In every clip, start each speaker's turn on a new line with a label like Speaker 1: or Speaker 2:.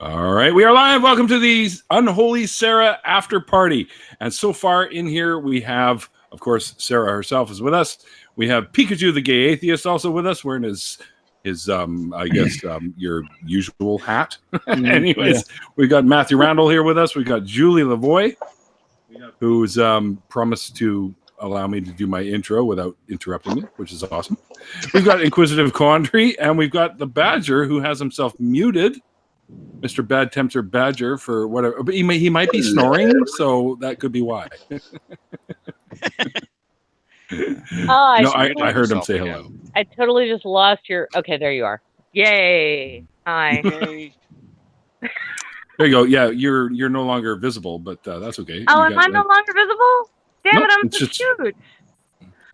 Speaker 1: All right, we are live. Welcome to the Unholy Sara after party. And so far in here, we have, of course, Sara herself is with us. We have Pikachu, the gay atheist, also with us, wearing his I guess, your usual hat. Anyways, we've got Matthew Randall here with us. We've got Julie Lavoie, who's promised to allow me to do my intro without interrupting me, which is awesome. We've got Inquisitive Quandary, and we've got the Badger, who has himself muted. Mr. Bad Tempter Badger for whatever, but he might be snoring, so that could be why. I heard him say hello.
Speaker 2: I totally just lost your. Okay, there you are. Yay! Hi.
Speaker 1: Yay. There you go. Yeah, you're no longer visible, but that's okay.
Speaker 2: Oh, am I no longer visible? Damn it! I'm so cute.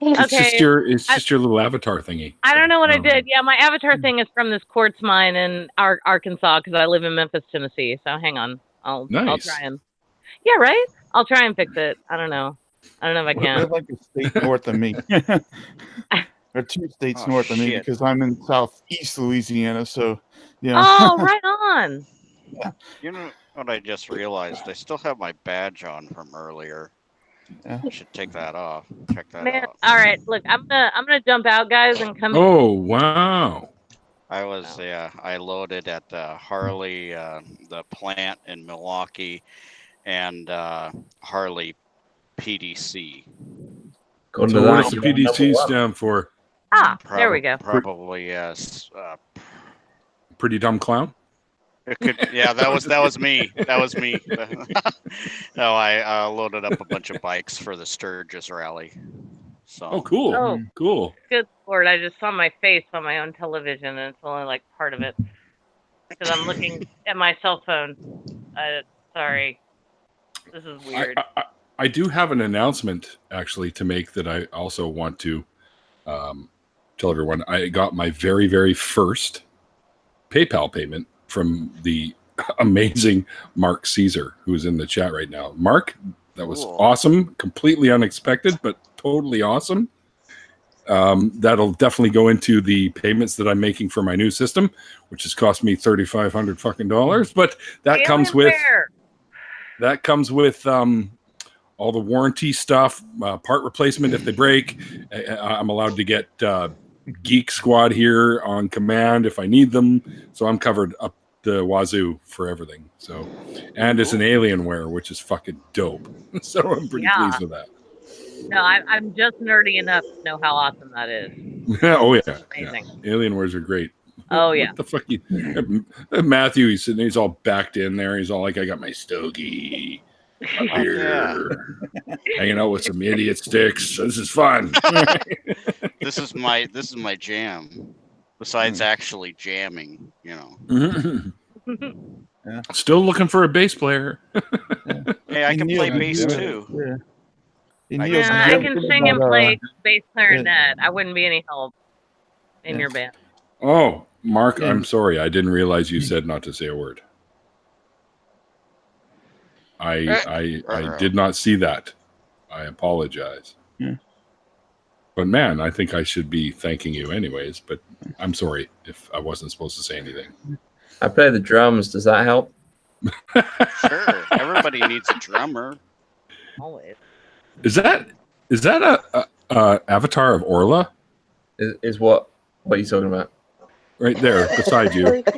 Speaker 1: It's just your little avatar thingy.
Speaker 2: I don't know what I did. Yeah, my avatar thing is from this quartz mine in Arkansas because I live in Memphis, Tennessee. So hang on, I'll try and. Yeah, right. I'll try and fix it. I don't know if I can.
Speaker 3: They're like a state north of me. They're 2 states north of me because I'm in southeast Louisiana. So yeah.
Speaker 2: Oh, right on.
Speaker 4: Yeah. You know what I just realized? I still have my badge on from earlier. Yeah. I should take that off. Check that out.
Speaker 2: All right, look, I'm gonna jump out, guys, and come.
Speaker 1: Oh wow!
Speaker 4: I loaded at Harley, the plant in Milwaukee, and Harley PDC.
Speaker 1: So what does the PDC stand for?
Speaker 2: There we go.
Speaker 4: Probably yes.
Speaker 1: Pretty dumb clown.
Speaker 4: It could, yeah, that was me. That was me. No, I loaded up a bunch of bikes for the Sturgis rally. So.
Speaker 1: Oh, cool.
Speaker 2: Oh,
Speaker 1: cool.
Speaker 2: Good Lord, I just saw my face on my own television, and it's only like part of it because I'm looking at my cell phone. Sorry, this is weird.
Speaker 1: I do have an announcement actually to make that I also want to tell everyone. I got my very, very first PayPal payment from the amazing Mark Caesar, who's in the chat right now. Mark, that was awesome, completely unexpected, but totally awesome. That'll definitely go into the payments that I'm making for my new system, which has cost me $3,500 fucking dollars. But that comes with all the warranty stuff, part replacement if they break. I'm allowed to get Geek Squad here on command if I need them, so I'm covered up the wazoo for everything. So, and it's an Alienware, which is fucking dope. So I'm pretty pleased with that.
Speaker 2: No, I'm just nerdy enough to know how awesome that is.
Speaker 1: Oh yeah,
Speaker 2: amazing.
Speaker 1: Yeah. Alienwares are great.
Speaker 2: Oh yeah.
Speaker 1: What the fuck? Matthew, he's sitting, he's all backed in there. He's all like, I got my stogie up here, hanging out with some idiot sticks. This is fun.
Speaker 4: This is my jam. Besides actually jamming, you know.
Speaker 1: Yeah. Still looking for a bass player.
Speaker 4: Hey, I can play bass too.
Speaker 2: Yeah. I can sing and play bass clarinet. I wouldn't be any help in your band.
Speaker 1: Oh, Mark, I'm sorry. I didn't realize you said not to say a word. I did not see that. I apologize.
Speaker 3: Yeah.
Speaker 1: But man, I think I should be thanking you anyways, but I'm sorry if I wasn't supposed to say anything.
Speaker 5: I play the drums. Does that help?
Speaker 4: Sure. Everybody needs a drummer.
Speaker 2: Always.
Speaker 1: Is that a avatar of Orla?
Speaker 5: Is what are you talking about?
Speaker 1: Right there, beside you.
Speaker 5: What do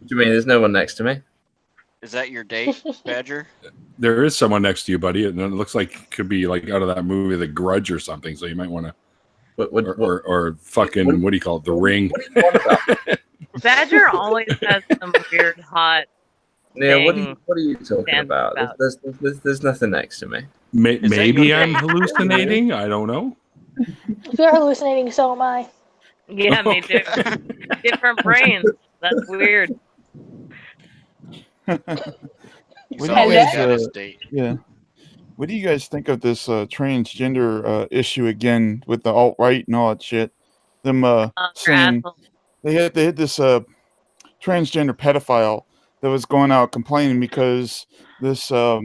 Speaker 5: you mean there's no one next to me?
Speaker 4: Is that your date, Badger?
Speaker 1: There is someone next to you, buddy, and it looks like it could be like out of that movie, The Grudge or something. So you might want to, or fucking what do you call it, The Ring?
Speaker 2: Badger always has some weird hot.
Speaker 5: Neil, what are you talking about? There's nothing next to me.
Speaker 1: Maybe I'm hallucinating. I don't know.
Speaker 6: If you're hallucinating, so am I.
Speaker 2: Yeah, me too. Different brains. That's weird.
Speaker 3: What do you guys think of this transgender issue again with the alt-right and all that shit? Them saying they had this transgender pedophile that was going out complaining because this well,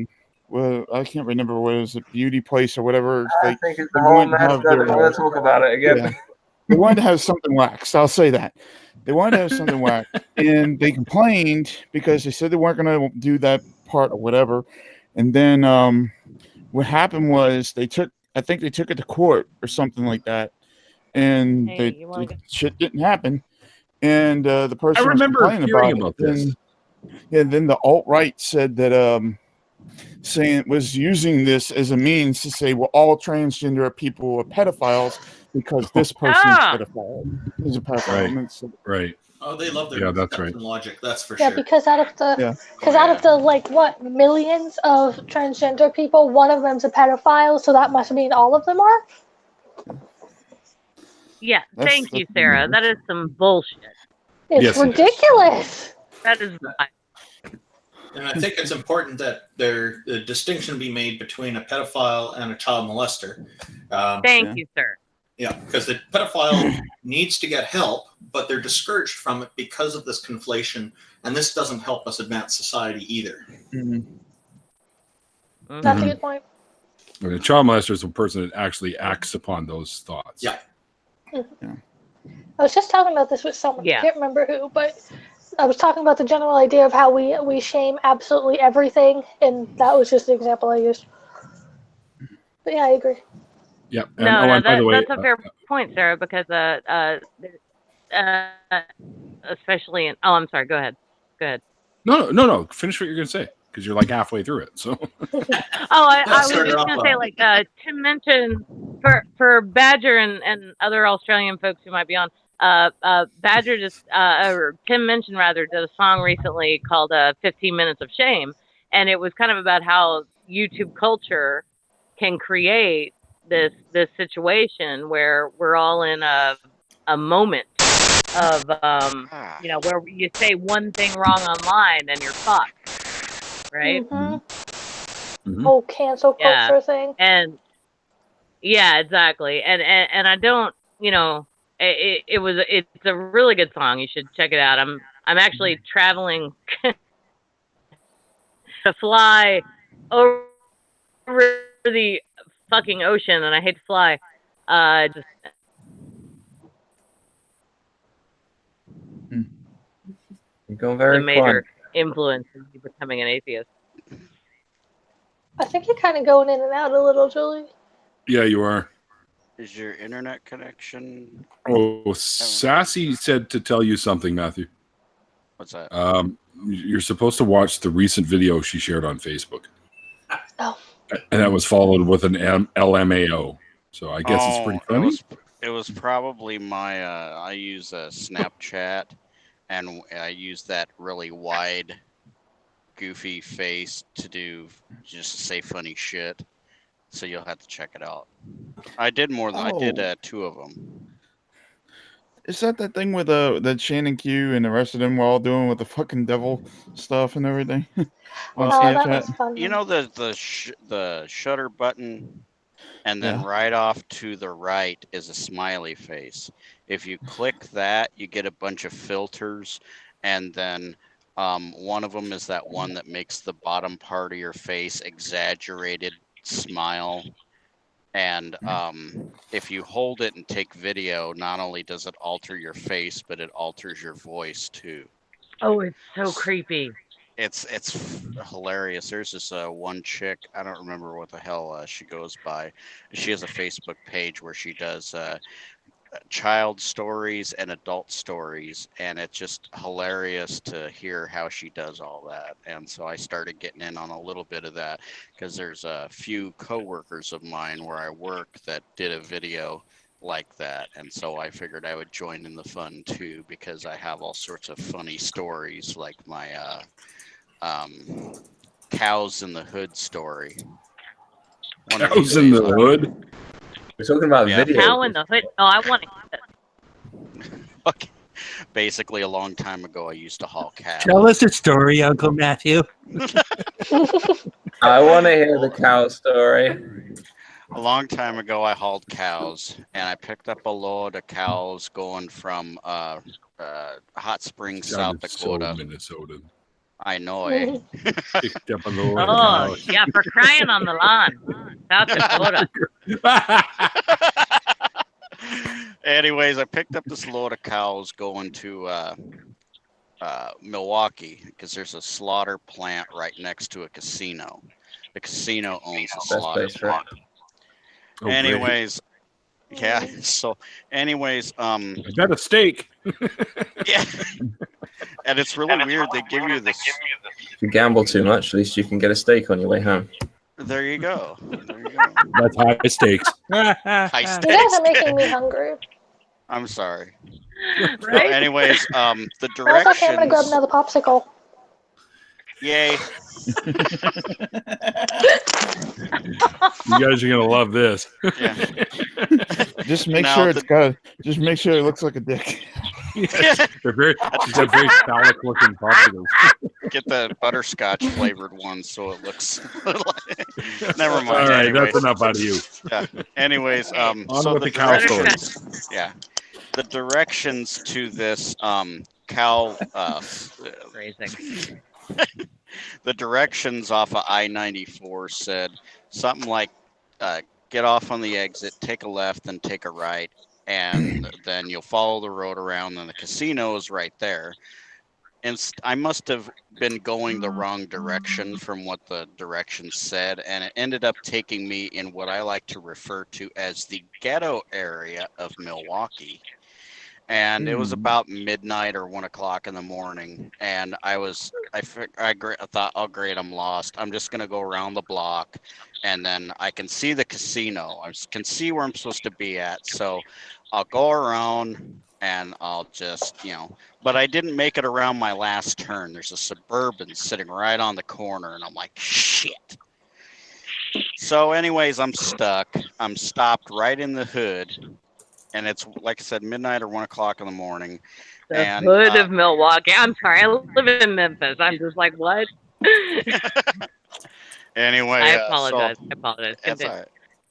Speaker 3: I can't remember what it was, a beauty place or whatever.
Speaker 5: I think it's the whole mess. I don't want to talk about it again.
Speaker 3: Yeah. They wanted to have something waxed. I'll say that. They wanted to have something whack, and they complained because they said they weren't going to do that part or whatever. And then what happened was I think they took it to court or something like that, and shit didn't happen. And the person
Speaker 1: I remember
Speaker 3: was complaining
Speaker 1: hearing
Speaker 3: about
Speaker 1: this.
Speaker 3: Then the alt-right said that saying it was using this as a means to say, well, all transgender people are pedophiles because this person's pedophile. He's a pedophile.
Speaker 1: Right.
Speaker 7: Oh, they love their
Speaker 1: that's right.
Speaker 7: logic. That's for
Speaker 6: Yeah,
Speaker 7: sure.
Speaker 6: because out of the like what millions of transgender people, one of them's a pedophile, so that must mean all of them are.
Speaker 2: Yeah, thank you, Sarah. That is some bullshit.
Speaker 6: It's ridiculous.
Speaker 2: That is right.
Speaker 7: And I think it's important that the distinction be made between a pedophile and a child molester.
Speaker 2: Thank you, sir.
Speaker 7: Yeah, because the pedophile needs to get help, but they're discouraged from it because of this conflation, and this doesn't help us advance society either.
Speaker 6: That's a good point.
Speaker 1: A child molester is a person that actually acts upon those thoughts.
Speaker 7: Yeah.
Speaker 6: I was just talking about this with someone. I can't remember who, but I was talking about the general idea of how we shame absolutely everything, and that was just the example I used. But yeah, I agree.
Speaker 1: Yeah.
Speaker 2: No, that's a fair point, Sarah, because especially in. Oh, I'm sorry. Go ahead.
Speaker 1: No. Finish what you're going to say, because you're like halfway through it. So.
Speaker 2: I was just going to say, like Tim mentioned, for Badger and other Australian folks who might be on, Badger or Tim mentioned rather, did a song recently called 15 Minutes of Shame, and it was kind of about how YouTube culture can create this situation where we're all in a moment of where you say one thing wrong online and you're fucked, right?
Speaker 6: Whole cancel culture thing.
Speaker 2: And yeah, exactly. And I don't, it's a really good song. You should check it out. I'm actually traveling to fly over the fucking ocean, and I hate to fly.
Speaker 5: You're going very
Speaker 2: a major influence in me becoming an atheist.
Speaker 6: I think you're kind of going in and out a little, Julie.
Speaker 1: Yeah, you are.
Speaker 4: Is your internet connection?
Speaker 1: Oh, Sassy said to tell you something, Matthew.
Speaker 4: What's that?
Speaker 1: You're supposed to watch the recent video she shared on Facebook.
Speaker 6: Oh.
Speaker 1: And that was followed with an LMAO. So I guess it's pretty funny.
Speaker 4: It was probably my, I use Snapchat, and I use that really wide, goofy face to say funny shit. So you'll have to check it out. I did more than I did 2 of them.
Speaker 3: Is that thing with that Shannon Q and the rest of them were all doing with the fucking devil stuff and everything? On
Speaker 6: that was fun.
Speaker 4: You know the shutter button, and then right off to the right is a smiley face. If you click that, you get a bunch of filters, and then one of them is that one that makes the bottom part of your face exaggerated smile. And if you hold it and take video, not only does it alter your face, but it alters your voice too.
Speaker 2: Oh, it's so creepy.
Speaker 4: It's hilarious. There's this one chick, I don't remember what the hell she goes by. She has a Facebook page where she does child stories and adult stories, and it's just hilarious to hear how she does all that. And so I started getting in on a little bit of that, because there's a few coworkers of mine where I work that did a video like that, and so I figured I would join in the fun too, because I have all sorts of funny stories, like my cows in the hood story.
Speaker 1: Cows in the hood?
Speaker 5: We're talking about video.
Speaker 2: Cow in the hood. Oh, I want to.
Speaker 4: Okay. Basically, a long time ago, I used to haul cows.
Speaker 8: Tell us a story, Uncle Matthew.
Speaker 5: I want to hear the cow story.
Speaker 4: A long time ago, I hauled cows, and I picked up a load of cows going from Hot Springs, South Dakota.
Speaker 1: So Minnesota.
Speaker 4: I know, eh?
Speaker 1: Picked up a load of
Speaker 2: Oh,
Speaker 1: cows.
Speaker 2: yeah, for crying on the lawn. South Dakota.
Speaker 4: Anyways, I picked up this load of cows going to Milwaukee because there's a slaughter plant right next to a casino. The casino owns a slaughter plant.
Speaker 1: Oh,
Speaker 4: anyways, yeah. So, anyways,
Speaker 1: I got a steak.
Speaker 4: Yeah. And it's really weird. They give you this.
Speaker 5: If you gamble too much, at least you can get a steak on your way home.
Speaker 4: There you go. There you go.
Speaker 1: That's high stakes.
Speaker 4: High
Speaker 6: You
Speaker 4: stakes.
Speaker 6: guys are making me hungry.
Speaker 4: I'm sorry.
Speaker 2: Right?
Speaker 4: So anyways, the
Speaker 6: That's
Speaker 4: directions.
Speaker 6: okay, I'm gonna grab another popsicle.
Speaker 4: Yay.
Speaker 1: You guys are gonna love this.
Speaker 4: Yeah.
Speaker 3: Just make
Speaker 4: Now
Speaker 3: sure
Speaker 4: the-
Speaker 3: it's got. Just make sure it looks like a dick.
Speaker 1: They're very, she's got very phallic looking popsicles.
Speaker 4: Get the butterscotch flavored one so it looks. Never mind.
Speaker 1: All right,
Speaker 4: anyways.
Speaker 1: that's enough out of you.
Speaker 4: Yeah. Anyways,
Speaker 1: On
Speaker 4: so
Speaker 1: with
Speaker 4: the
Speaker 1: the cow story.
Speaker 4: directions. Yeah. The directions to this cow.
Speaker 2: Phrasing.
Speaker 4: The directions off of I-94 said something like, get off on the exit, take a left, then take a right, and then you'll follow the road around, and the casino is right there. And I must have been going the wrong direction from what the directions said, and it ended up taking me in what I like to refer to as the ghetto area of Milwaukee. And it was about midnight or 1 o'clock in the morning, and I thought, oh great, I'm lost. I'm just gonna go around the block, and then I can see the casino. I can see where I'm supposed to be at. So I'll go around, and I'll just, But I didn't make it around my last turn. There's a Suburban sitting right on the corner, and I'm like, shit. So, anyways, I'm stuck. I'm stopped right in the hood. And it's, like I said, midnight or 1 o'clock in the morning.
Speaker 2: The
Speaker 4: and,
Speaker 2: hood of Milwaukee. I'm sorry, I live in Memphis. I'm just like, what?
Speaker 4: Anyway,
Speaker 2: I apologize. I apologize.
Speaker 4: That's all right.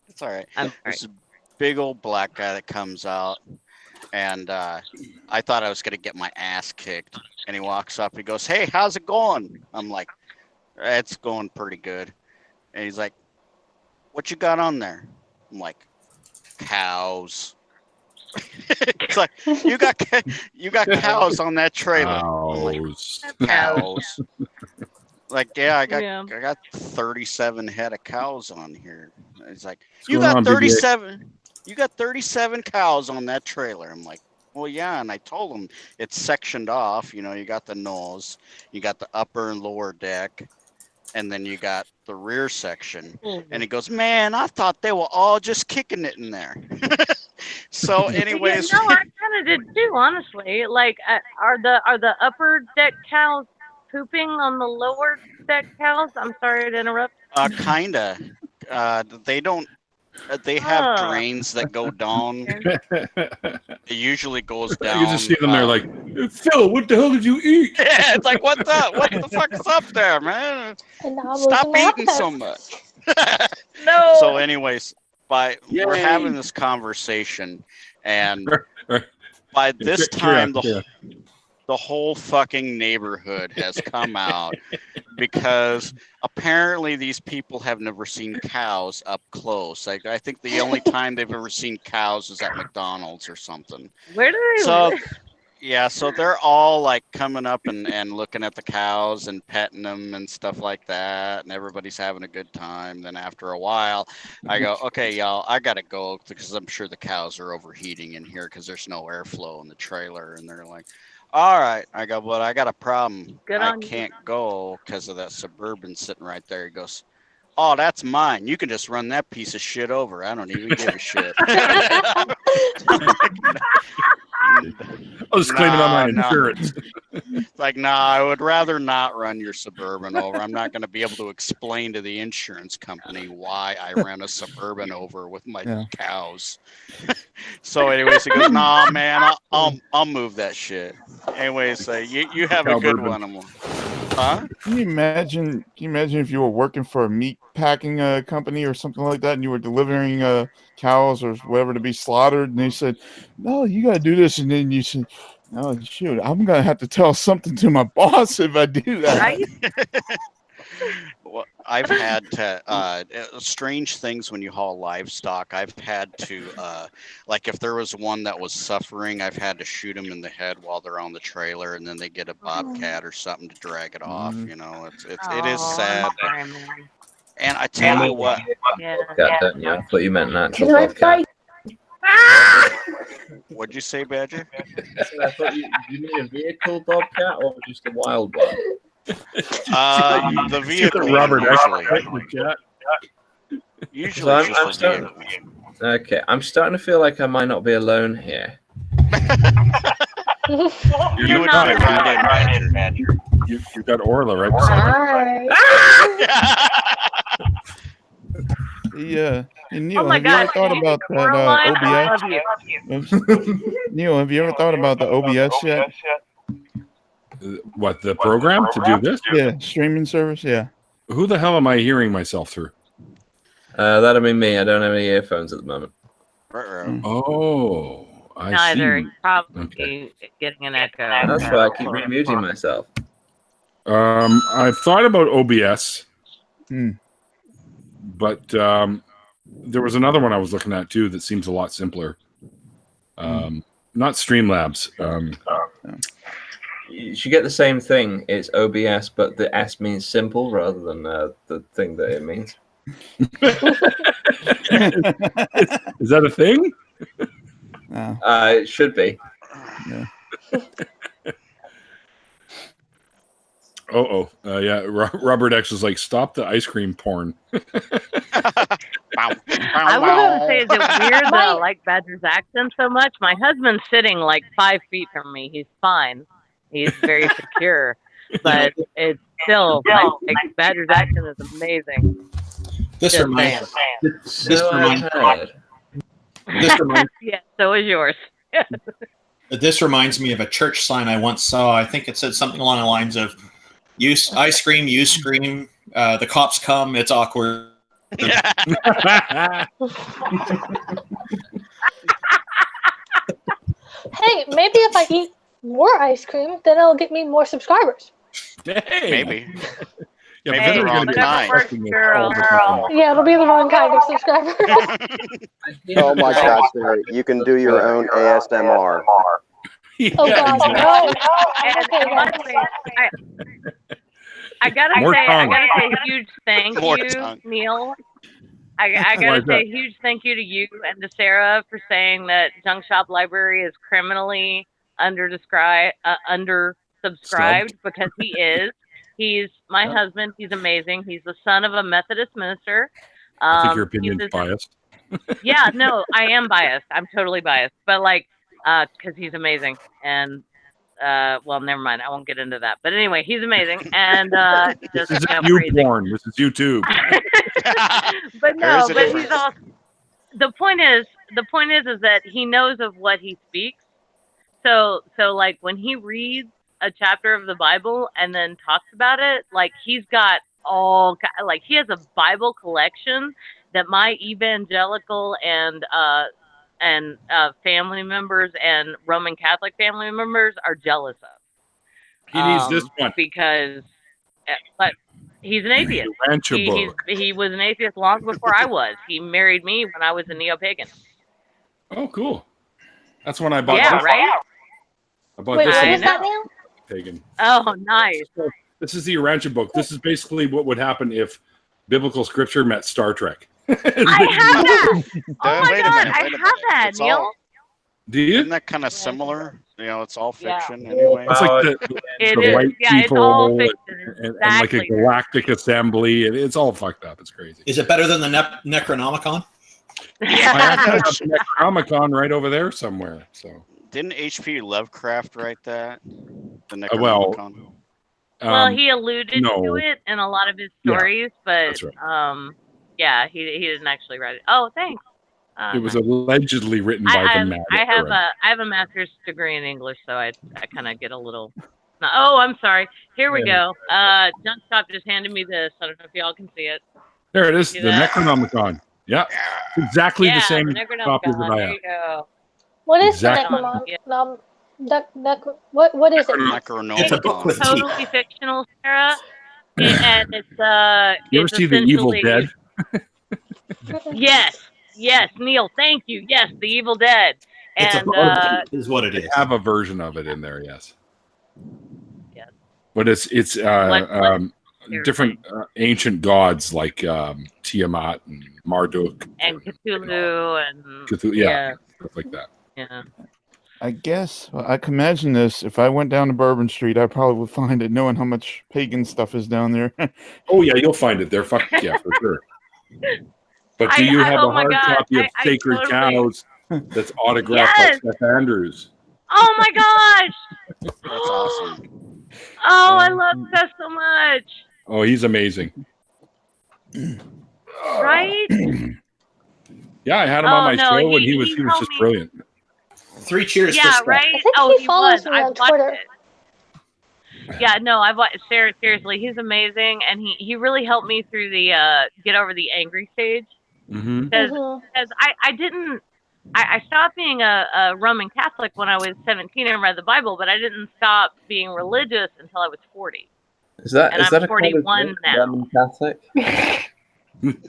Speaker 4: It's all right.
Speaker 2: I'm sorry.
Speaker 4: There's a big old black guy that comes out, and I thought I was going to get my ass kicked. And he walks up. He goes, "Hey, how's it going?" I'm like, "It's going pretty good." And he's like, "What you got on there?" I'm like, "Cows." It's like, you got cows on that trailer. Cows. Like, yeah, I got 37 head of cows on here. It's like, you got 37 cows on that trailer. I'm like, well, yeah, and I told him it's sectioned off. You got the nose, you got the upper and lower deck, and then you got the rear section. And he goes, "Man, I thought they were all just kicking it in there." So, anyways,
Speaker 2: no, I kind of did too, honestly. Like, are the upper deck cows pooping on the lower deck cows? I'm sorry to interrupt.
Speaker 4: Kinda. They don't. They have drains that go down. It usually goes down.
Speaker 1: You just see them there like, Phil, what the hell did you eat?
Speaker 4: Yeah, it's like, what the fuck is up there, man? Stop eating so much.
Speaker 2: No.
Speaker 4: So, anyways, we're having this conversation, and by this time, the whole fucking neighborhood has come out because apparently these people have never seen cows up close. Like, I think the only time they've ever seen cows is at McDonald's or something.
Speaker 2: Where do they live?
Speaker 4: Yeah, so they're all like coming up and looking at the cows and petting them and stuff like that, and everybody's having a good time. Then after a while, I go, "Okay, y'all, I gotta go because I'm sure the cows are overheating in here because there's no airflow in the trailer." And they're like, "All right." I go, "But I got a problem. I can't go because of that Suburban sitting right there." He goes, "Oh, that's mine. You can just run that piece of shit over. I don't even give a shit."
Speaker 1: I'll just claim it on my insurance.
Speaker 4: Like, I would rather not run your Suburban over. I'm not going to be able to explain to the insurance company why I ran a Suburban over with my cows. So, anyways, he goes, "Nah, man, I'll move that shit." Anyways, you have a good one. Huh?
Speaker 3: Can you imagine if you were working for a meat packing company or something like that, and you were delivering cows or whatever to be slaughtered, and they said, "No, you got to do this," and then you said, "Oh, shoot, I'm gonna have to tell something to my boss if I do that."
Speaker 2: Right?
Speaker 4: I've had to strange things when you haul livestock. I've had to like if there was one that was suffering, I've had to shoot them in the head while they're on the trailer, and then they get a bobcat or something to drag it off. You know, it is sad. And I tell you what,
Speaker 5: don't you? I thought you meant an actual bobcat.
Speaker 4: What'd you say, Badger?
Speaker 5: I thought you mean a vehicle bobcat or just a wild one?
Speaker 4: The vehicle
Speaker 1: Robert
Speaker 4: usually
Speaker 5: I'm starting. Okay, I'm starting to feel like I might not be alone here.
Speaker 4: You're not Badger.
Speaker 1: You've got Orla right beside
Speaker 3: you. Neil,
Speaker 2: oh my
Speaker 3: have you ever thought about that OBS? Neil, have you ever thought about the OBS yet?
Speaker 1: What, the program to do this?
Speaker 3: Yeah, streaming service, yeah.
Speaker 1: Who the hell am I hearing myself through?
Speaker 5: That'll be me. I don't have any earphones at the moment.
Speaker 1: Oh, I
Speaker 2: Neither.
Speaker 1: see.
Speaker 2: Probably getting an echo.
Speaker 5: That's why I keep remuting myself.
Speaker 1: I've thought about OBS, but there was another one I was looking at too that seems a lot simpler. Not Streamlabs.
Speaker 5: You should get the same thing. It's OBS, but the S means simple rather than the thing that it means.
Speaker 1: Is that a thing?
Speaker 3: No.
Speaker 5: It should be.
Speaker 3: Yeah.
Speaker 1: Yeah. Robert X was like, "Stop the ice cream porn."
Speaker 2: I was going to say, is it weird that I like Badger's accent so much? My husband's sitting like 5 feet from me. He's fine. He's very secure, but it's still like Badger's accent is amazing.
Speaker 7: This reminds
Speaker 2: yeah, so is yours.
Speaker 7: This reminds me of a church sign I once saw. I think it said something along the lines of, I scream, you scream, the cops come, it's awkward.
Speaker 6: Hey, maybe if I eat more ice cream, then it'll get me more subscribers.
Speaker 1: Hey.
Speaker 4: Maybe.
Speaker 1: Yeah,
Speaker 4: Maybe the wrong kind.
Speaker 6: Yeah, it'll be the wrong kind of subscriber.
Speaker 9: Oh my God, Sara, you can do your own ASMR.
Speaker 6: Oh God, no.
Speaker 2: I gotta say a huge thank you, Neil. I gotta say a huge thank you to you and to Sarah for saying that Junk Shop Library is criminally undersubscribed because he is. He's my husband. He's amazing. He's the son of a Methodist minister.
Speaker 1: I think your opinion's biased.
Speaker 2: Yeah, no, I am biased. I'm totally biased. But like, because he's amazing. And well, never mind. I won't get into that. But anyway, he's amazing. And
Speaker 1: this is porn. This is YouTube.
Speaker 2: But no, but he's also. The point is that he knows of what he speaks. So like when he reads a chapter of the Bible and then talks about it, like he's got he has a Bible collection that my evangelical and family members and Roman Catholic family members are jealous of.
Speaker 1: He needs this one
Speaker 2: but he's an atheist. He was an atheist long before I was. He married me when I was a neo-pagan.
Speaker 1: Oh, cool. That's when I bought.
Speaker 2: Yeah, right.
Speaker 1: I bought
Speaker 6: Wait,
Speaker 1: this.
Speaker 6: what is that now?
Speaker 1: Pagan.
Speaker 2: Oh, nice.
Speaker 1: So, this is the Urantia book. This is basically what would happen if biblical scripture met Star Trek.
Speaker 2: I have that. Oh my God, I have that, Neil.
Speaker 1: Do you?
Speaker 4: Isn't that kind of similar? You know, it's all fiction anyway.
Speaker 1: It's like the white people
Speaker 2: it's all fiction.
Speaker 1: and like a galactic assembly, and it's all fucked up. It's crazy.
Speaker 7: Is it better than the Necronomicon?
Speaker 1: I actually have the Necronomicon right over there somewhere. So
Speaker 4: didn't H.P. Lovecraft write that? The
Speaker 1: Necronomicon.
Speaker 2: Well, he alluded to it in a lot of his stories, but yeah, he didn't actually write it. Oh, thanks.
Speaker 1: It was allegedly written by the man.
Speaker 2: I have a master's degree in English, so I kind of get a little. Oh, I'm sorry. Here we go. Junk Shop just handed me this. I don't know if y'all can see it.
Speaker 1: There it is. The Necronomicon. Yeah, exactly the same copy that I have.
Speaker 2: There you go.
Speaker 6: What is the Necronomicon? What is it?
Speaker 4: Necronomicon.
Speaker 7: It's a book with
Speaker 2: totally fictional, Sarah. and it's
Speaker 1: You ever see The Evil Dead?
Speaker 2: Yes, Neil, thank you. Yes, The Evil Dead.
Speaker 7: It's
Speaker 2: And
Speaker 7: is what it is.
Speaker 1: I have a version of it in there, yes.
Speaker 2: Yes.
Speaker 1: But it's different ancient gods like Tiamat and Marduk
Speaker 2: and Cthulhu and
Speaker 1: Cthulhu, yeah, stuff like that.
Speaker 2: Yeah.
Speaker 3: I guess I can imagine this. If I went down to Bourbon Street, I probably would find it, knowing how much pagan stuff is down there.
Speaker 1: Oh yeah, you'll find it there. Fuck yeah, for sure. But do you have a hard copy of Sacred Cows that's autographed by Seth Andrews?
Speaker 2: Oh my gosh!
Speaker 4: That's awesome.
Speaker 2: Oh, I love Seth so much.
Speaker 1: Oh, he's amazing.
Speaker 2: Right?
Speaker 1: Yeah, I had him on my show, and he was just brilliant.
Speaker 7: 3 cheers.
Speaker 2: Yeah,
Speaker 7: for
Speaker 2: right.
Speaker 6: I think he follows me
Speaker 2: I
Speaker 6: on Twitter.
Speaker 2: Yeah, no, I've watched Sarah. Seriously, he's amazing, and he really helped me through the get over the angry stage. Because I stopped being a Roman Catholic when I was 17 and read the Bible, but I didn't stop being religious until I was 40.
Speaker 5: Is that
Speaker 2: I'm 41 now.
Speaker 5: Roman Catholic?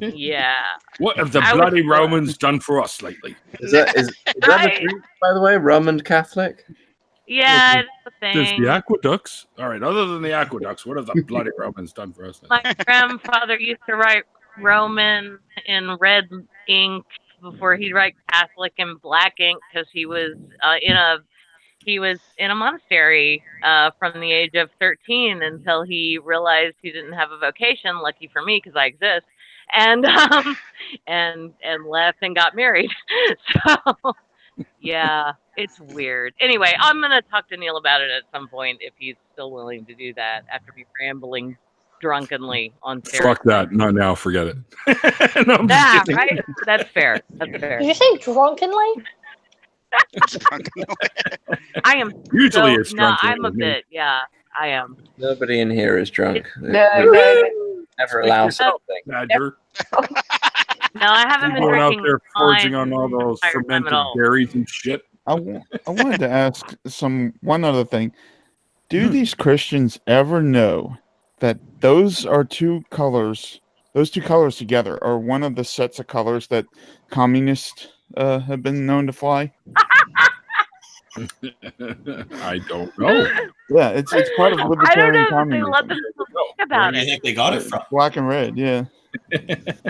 Speaker 2: Yeah.
Speaker 1: What have the bloody Romans done for us lately?
Speaker 5: Is that a drink, by the way? Roman Catholic?
Speaker 2: Yeah, it's a
Speaker 1: There's
Speaker 2: thing.
Speaker 1: the aqueducts. All right, other than the aqueducts, what have the bloody Romans done for us?
Speaker 2: My grandfather used to write Roman in red ink before he'd write Catholic in black ink because he was in a monastery from the age of 13 until he realized he didn't have a vocation. Lucky for me, because I exist, and left and got married. So yeah, it's weird. Anyway, I'm gonna talk to Neil about it at some point if he's still willing to do that after me rambling drunkenly on Sarah.
Speaker 1: Fuck that. Not now. Forget it. No, I'm just kidding.
Speaker 2: Right? That's fair. That's fair.
Speaker 6: Did you say drunkenly?
Speaker 2: I am
Speaker 1: usually
Speaker 2: so,
Speaker 1: it's
Speaker 2: no,
Speaker 1: drunken
Speaker 2: I'm a
Speaker 1: with me.
Speaker 2: bit. Yeah, I am.
Speaker 5: Nobody in here is drunk.
Speaker 2: No.
Speaker 5: Never allow something.
Speaker 1: Badger.
Speaker 2: No, I haven't been
Speaker 1: Going out
Speaker 2: drinking
Speaker 1: there forging
Speaker 2: wine
Speaker 1: on all those
Speaker 2: entire time
Speaker 1: fermented
Speaker 2: at all.
Speaker 1: berries and shit.
Speaker 3: I wanted to ask one other thing. Do these Christians ever know that those are two colors? Those two colors together are one of the sets of colors that communists have been known to fly.
Speaker 1: I don't know.
Speaker 3: Yeah, it's part of libertarian communism.
Speaker 2: Let them think about
Speaker 7: Where do you
Speaker 2: it.
Speaker 7: think they got it from?
Speaker 3: Black and red, yeah.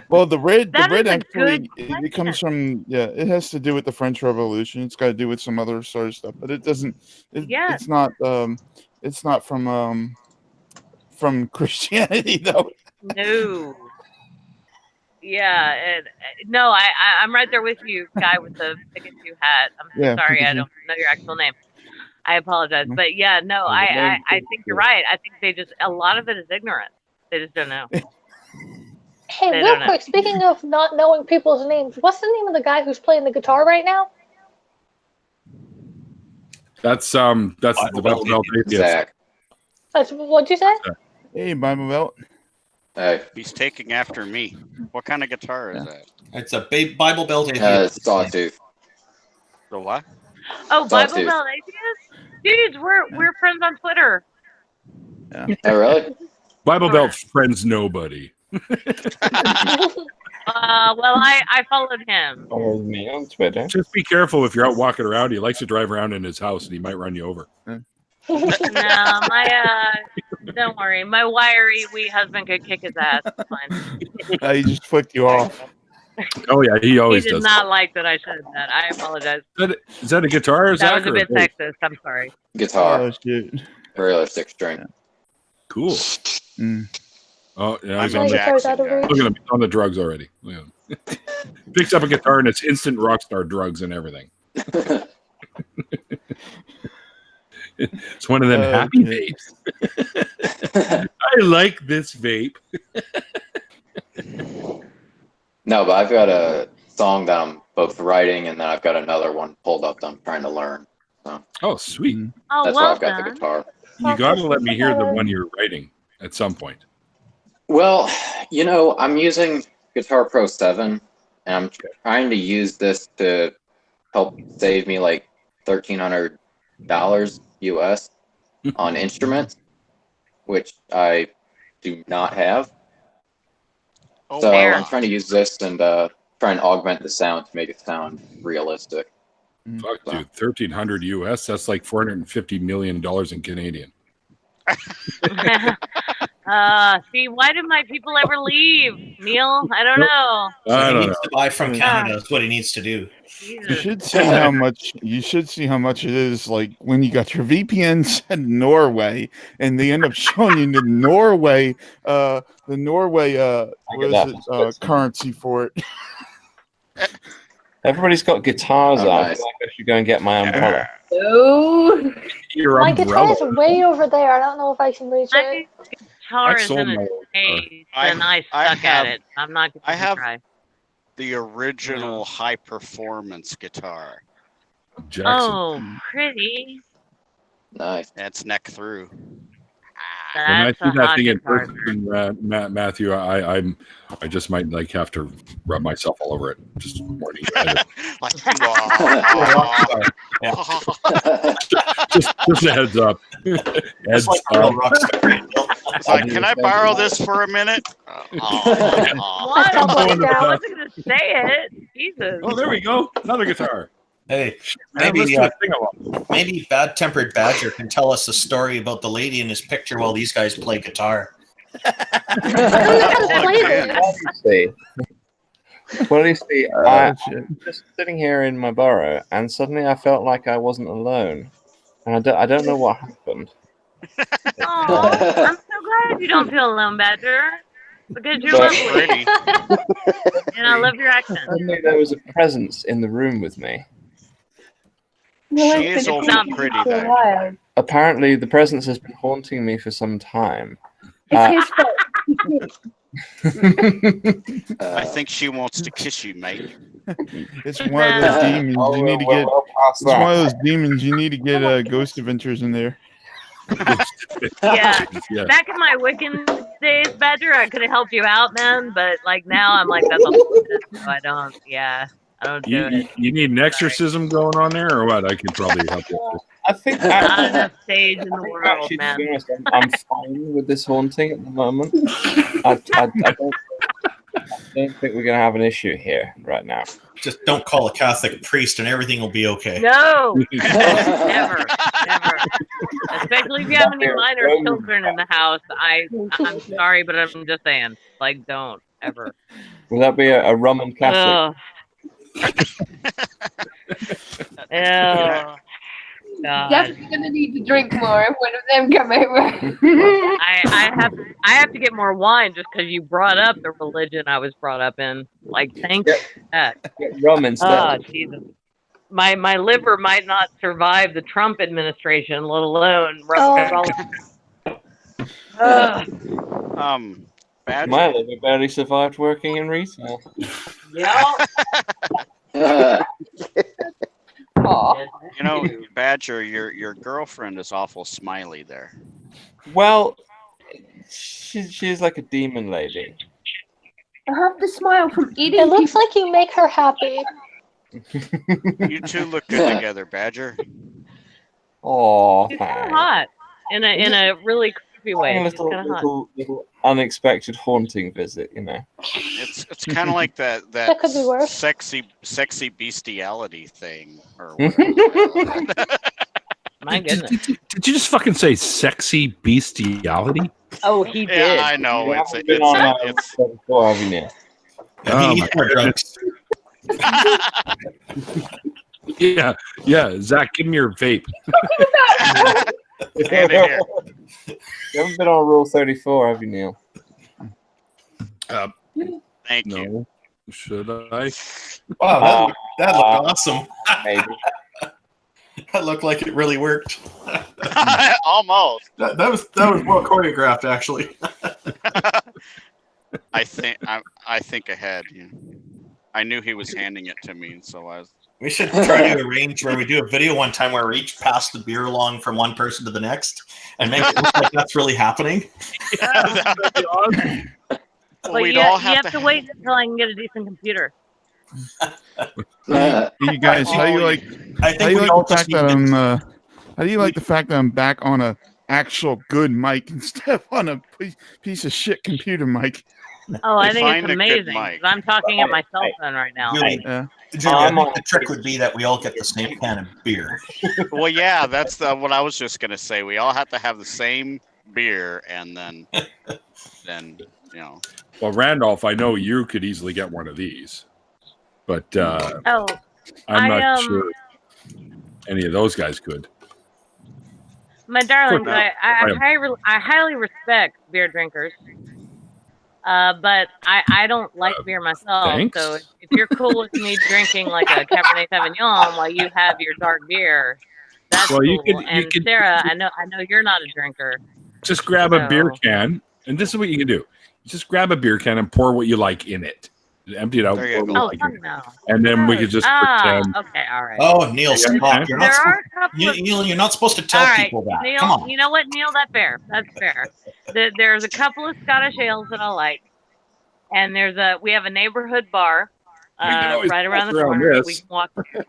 Speaker 3: Well, the red
Speaker 2: That is a
Speaker 3: actually
Speaker 2: good
Speaker 3: it comes from it has to do with the French Revolution. It's got to do with some other sort of stuff, but it doesn't. It's not from Christianity though.
Speaker 2: No. Yeah, no, I'm right there with you, guy with the Pikachu hat. I'm so sorry, I don't know your actual name. I apologize, but yeah, no, I think you're right. I think a lot of it is ignorance. They just don't know.
Speaker 6: Hey, real quick, speaking of not knowing people's names, what's the name of the guy who's playing the guitar right now?
Speaker 1: That's the Bible Belt Atheist.
Speaker 6: What'd you say?
Speaker 3: Hey, Bible Belt.
Speaker 9: Hey.
Speaker 4: He's taking after me. What kind of guitar is that?
Speaker 7: It's a Bible Belt Atheist.
Speaker 9: Sawtooth.
Speaker 4: The what?
Speaker 2: Oh, Bible Belt Atheist? Dudes, we're friends on Twitter.
Speaker 3: Yeah.
Speaker 9: Oh, really?
Speaker 1: Bible Belt friends nobody.
Speaker 2: Well, I followed him.
Speaker 5: Follow me on Twitter.
Speaker 1: Just be careful if you're out walking around. He likes to drive around in his house, and he might run you over.
Speaker 2: No, don't worry. My wiry wee husband could kick his ass. It's fine.
Speaker 3: He just flicked you off.
Speaker 1: Oh yeah, he always
Speaker 2: He did
Speaker 1: does.
Speaker 2: not like that I said that. I apologize.
Speaker 1: Is that a guitar? Or
Speaker 2: That was a bit sexist. I'm sorry.
Speaker 9: Guitar.
Speaker 3: Oh shit.
Speaker 9: Regular 6-string.
Speaker 1: Cool.
Speaker 3: Mm.
Speaker 1: Oh yeah,
Speaker 4: I'm
Speaker 1: he's
Speaker 4: a
Speaker 1: on
Speaker 4: Jackson guy.
Speaker 1: look at him. He's on the drugs already. Look at him. Picks up a guitar and it's instant rock star drugs and everything. It's one of them happy vapes. I like this vape.
Speaker 9: No, but I've got a song that I'm both writing, and then I've got another one pulled up that I'm trying to learn. So
Speaker 1: Oh, sweet.
Speaker 2: Oh,
Speaker 9: that's
Speaker 2: well
Speaker 9: why I've got
Speaker 2: done.
Speaker 9: the guitar.
Speaker 1: You got to let me hear the one you're writing at some point.
Speaker 9: Well, I'm using Guitar Pro 7, and I'm trying to use this to help save me like $1,300 US on instruments, which I do not have.
Speaker 4: Oh,
Speaker 9: So
Speaker 2: fair.
Speaker 9: I'm trying to use this and try and augment the sound to make it sound realistic.
Speaker 1: Fuck, dude, 1,300 US. That's like $450 million in Canadian.
Speaker 2: See, why do my people ever leave, Neil? I don't know.
Speaker 7: So
Speaker 1: I
Speaker 7: he
Speaker 1: don't
Speaker 7: needs
Speaker 1: know.
Speaker 7: to buy from Canada. That's what he needs to do.
Speaker 3: You should see how much. You should see how much it is. Like when you got your VPN set in Norway, and they end up showing you the Norway, currency for it.
Speaker 5: Everybody's got guitars
Speaker 9: Oh,
Speaker 5: out.
Speaker 9: nice.
Speaker 5: I feel like I should go and get my umbrella.
Speaker 6: No.
Speaker 1: Your
Speaker 6: My
Speaker 1: umbrella.
Speaker 6: guitar is way over there. I don't know if I can reach it.
Speaker 2: My guitar
Speaker 1: I
Speaker 2: is
Speaker 1: sold
Speaker 2: in
Speaker 1: my
Speaker 2: its
Speaker 1: old
Speaker 2: case,
Speaker 4: I-
Speaker 2: and I
Speaker 4: I
Speaker 2: suck
Speaker 4: have-
Speaker 2: at it. I'm not going
Speaker 4: I
Speaker 2: to
Speaker 4: have-
Speaker 2: try.
Speaker 4: The original high performance guitar.
Speaker 1: Jackson.
Speaker 2: Oh, pretty.
Speaker 9: Nice.
Speaker 4: That's neck through.
Speaker 1: When I
Speaker 2: That's
Speaker 1: see
Speaker 2: a
Speaker 1: that
Speaker 2: hot
Speaker 1: thing in
Speaker 2: guitar.
Speaker 1: person, Matthew, I just might like have to rub myself all over it. Just warning you.
Speaker 4: Like,
Speaker 1: just a heads up. Heads
Speaker 7: Just like a real
Speaker 1: up.
Speaker 7: rock star.
Speaker 4: it's like, can I borrow this for a minute?
Speaker 2: What?
Speaker 6: I'm going
Speaker 2: I
Speaker 6: down.
Speaker 2: wasn't going to say it. Jesus.
Speaker 1: Oh, there we go. Another guitar.
Speaker 7: Hey,
Speaker 1: Man,
Speaker 7: maybe
Speaker 1: let's do a sing-along.
Speaker 7: maybe Bad Tempered Badger can tell us a story about the lady in his picture while these guys play guitar.
Speaker 5: Well, you see,
Speaker 3: Oh,
Speaker 5: I'm
Speaker 3: shit.
Speaker 5: just sitting here in my burrow, and suddenly I felt like I wasn't alone, and I don't know what happened.
Speaker 2: Aw, I'm so glad you don't feel alone, Badger. Because you're
Speaker 5: But-
Speaker 2: lovely.
Speaker 4: Pretty.
Speaker 2: And I love your accent.
Speaker 5: Suddenly there was a presence in the room with me.
Speaker 4: She is awful pretty, though.
Speaker 5: Apparently, the presence has been haunting me for some time.
Speaker 6: It's his fault.
Speaker 4: I think she wants to kiss you, mate.
Speaker 3: It's one of those demons.
Speaker 5: Oh,
Speaker 3: You need to
Speaker 5: we're
Speaker 3: get.
Speaker 5: well past
Speaker 3: It's one
Speaker 5: that.
Speaker 3: of those demons. You need to get Ghost Adventures in there.
Speaker 2: Yeah.
Speaker 1: Yeah.
Speaker 2: Back in my Wiccan days, Badger, I could have helped you out, man. But like now, I'm like, that's a bullshit, so I don't. Yeah, I don't do it.
Speaker 1: You need an exorcism going on there, or what? I could probably help you.
Speaker 5: I think
Speaker 2: Not enough stage in the world,
Speaker 5: actually, to
Speaker 2: man.
Speaker 5: be honest, I'm fine with this haunting at the moment. I don't think we're going to have an issue here right now.
Speaker 7: Just don't call a Catholic priest and everything will be okay.
Speaker 2: No, never, never. Especially if you have any minor children in the house. I'm sorry, but I'm just saying, like, don't ever.
Speaker 5: Will that be a Roman Catholic?
Speaker 2: Oh. God.
Speaker 10: Definitely gonna need to drink more if one of them come over.
Speaker 2: I have to get more wine just because you brought up the religion I was brought up in. Like, thank you for that.
Speaker 5: Get rum instead.
Speaker 2: Oh, Jesus. My liver might not survive the Trump administration, let alone
Speaker 4: Badger.
Speaker 5: My liver barely survived working in retail.
Speaker 2: Yeah.
Speaker 4: You know, Badger, your girlfriend is awful smiley there.
Speaker 5: Well, she's like a demon lady.
Speaker 10: I have the smile from eating.
Speaker 6: It looks like you make her happy.
Speaker 4: You two look good together, Badger.
Speaker 5: Oh,
Speaker 2: She's kind of hot in a really creepy way.
Speaker 5: A
Speaker 2: She's kind of hot.
Speaker 5: little unexpected haunting visit, you know.
Speaker 4: It's kind of like that
Speaker 6: That could be worse.
Speaker 4: sexy bestiality thing. Or
Speaker 2: My goodness.
Speaker 1: Did you just fucking say sexy bestiality?
Speaker 2: Oh, he did.
Speaker 4: yeah, I know.
Speaker 5: You
Speaker 4: It's
Speaker 5: haven't been on
Speaker 4: it's
Speaker 5: before, haven't you?
Speaker 1: Oh,
Speaker 7: He
Speaker 1: my
Speaker 7: needs more drugs.
Speaker 1: Yeah, Zach, give me your vape.
Speaker 4: hand it here.
Speaker 5: You haven't been on Rule 34, have you, Neil?
Speaker 4: Thank you.
Speaker 1: No, should I?
Speaker 7: Wow, that looked awesome.
Speaker 5: Maybe.
Speaker 4: That looked like it really worked. Almost.
Speaker 7: That was well choreographed, actually.
Speaker 4: I think ahead. I knew he was handing it to me, so I was.
Speaker 7: We should try to arrange where we do a video one time where we each pass the beer along from one person to the next and make it look like that's really happening.
Speaker 4: Yeah, that would be awesome.
Speaker 2: But
Speaker 4: We'd
Speaker 2: you
Speaker 4: all
Speaker 2: have to wait until I can get a decent computer.
Speaker 3: You guys, how do you like?
Speaker 7: I
Speaker 3: How do
Speaker 7: think
Speaker 3: you
Speaker 7: we
Speaker 3: like
Speaker 7: all
Speaker 3: the fact
Speaker 7: just
Speaker 3: that
Speaker 7: need
Speaker 3: I'm? How do you like the fact that I'm back on a actual good mic instead of on a piece of shit computer mic.
Speaker 2: Oh, I think it's amazing. I'm talking at my cell phone right now.
Speaker 7: Julie, I think the trick would be that we all get the same can of beer.
Speaker 4: Well, yeah, that's what I was just gonna say. We all have to have the same beer, and then you know.
Speaker 1: Well, Randolph, I know you could easily get one of these, but I'm not sure any of those guys could.
Speaker 2: My darlings, I highly respect beer drinkers, but I don't like beer myself.
Speaker 1: Thanks.
Speaker 2: So if you're cool with me drinking like a Cabernet Sauvignon while you have your dark beer, that's cool. And Sarah, I know you're not a drinker.
Speaker 1: Just grab a beer can, and this is what you can do. Just grab a beer can and pour what you like in it. Empty it out. And then we could just pretend.
Speaker 2: Okay, all right.
Speaker 7: Oh, Neil, stop. You're not supposed to tell people that.
Speaker 2: Neil,
Speaker 7: Come on.
Speaker 2: You know what, Neil? That's fair. There's a couple of Scottish ales that I like, and we have a neighborhood bar right around the corner. We can walk there.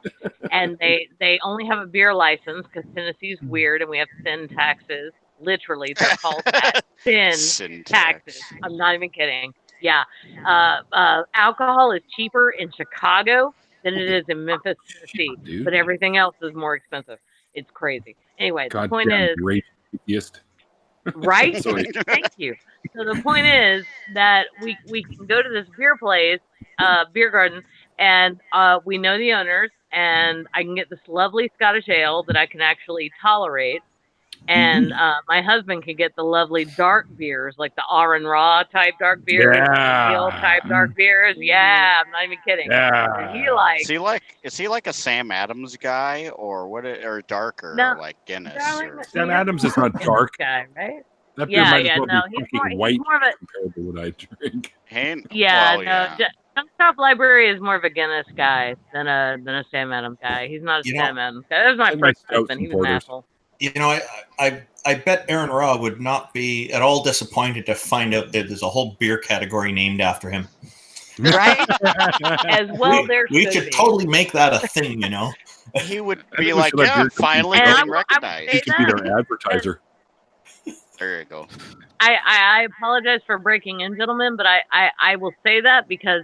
Speaker 2: And they only have a beer license because Tennessee's weird, and we have sin taxes. Literally, they're called sin taxes. I'm not even kidding. Yeah. Alcohol is cheaper in Chicago than it is in Memphis, Tennessee. But everything else is more expensive. It's crazy. Anyway, the point is...
Speaker 1: Atheist.
Speaker 2: Right? Thank you. So the point is that we can go to this beer place, beer garden, and we know the owners, and I can get this lovely Scottish ale that I can actually tolerate. And my husband can get the lovely dark beers, like the R & Raw type dark beers, Steel type dark beers. Yeah, I'm not even kidding.
Speaker 1: Yeah.
Speaker 4: Is he like a Sam Adams guy, or what? Or darker, like Guinness?
Speaker 1: Sam Adams is not dark.
Speaker 2: Guy, right?
Speaker 1: That beer might as well be fucking white compared to what I drink.
Speaker 2: Sunstop Library is more of a Guinness guy than a Sam Adams guy. He's not a Sam Adams guy. That was my first husband. He was an asshole.
Speaker 7: You know, I bet Aaron Raw would not be at all disappointed to find out that there's a whole beer category named after him.
Speaker 2: Right? As well,
Speaker 7: we should totally make that a thing, you know?
Speaker 4: He would be like, yeah, finally getting recognized.
Speaker 1: He could be their advertiser.
Speaker 4: There you go.
Speaker 2: I apologize for breaking in, gentlemen, but I will say that because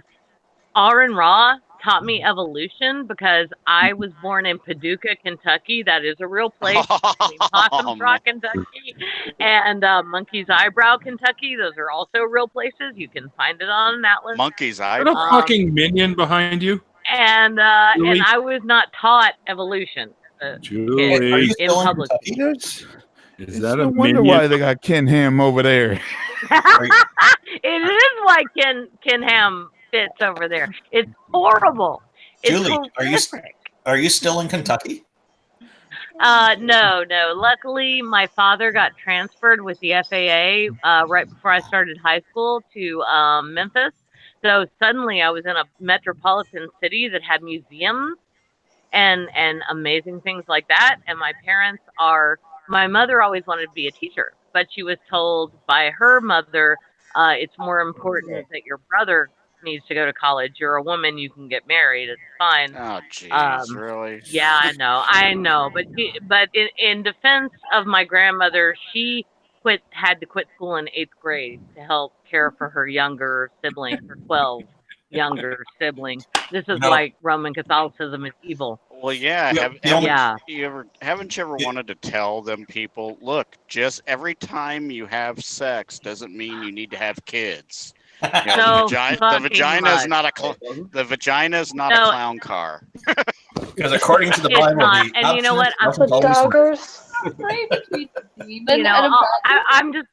Speaker 2: R & Raw taught me evolution because I was born in Paducah, Kentucky. That is a real place. Possum Rock, Kentucky, and Monkey's Eyebrow, Kentucky. Those are also real places. You can find it on an atlas.
Speaker 4: Monkey's
Speaker 1: Eyebrow. Is that a fucking minion behind you?
Speaker 2: And I was not taught evolution.
Speaker 3: Julie,
Speaker 2: in public.
Speaker 3: Is that a wonder why they got Ken Ham over there?
Speaker 2: It is why Ken Ham fits over there. It's horrible.
Speaker 7: Julie, are you still in Kentucky?
Speaker 2: No. Luckily, my father got transferred with the FAA right before I started high school to Memphis. So suddenly I was in a metropolitan city that had museums and amazing things like that. And my mother always wanted to be a teacher, but she was told by her mother, it's more important that your brother needs to go to college. You're a woman, you can get married, it's fine.
Speaker 4: Oh jeez, really?
Speaker 2: Yeah, I know. But in defense of my grandmother, she had to quit school in 8th grade to help care for her younger sibling, her 12 younger siblings. This is why Roman Catholicism is evil.
Speaker 4: Well, haven't you ever wanted to tell them people, look, just every time you have sex doesn't mean you need to have kids. You know, the vagina is not a clown car.
Speaker 7: Because according to the Bible,
Speaker 2: and you know what? I'm just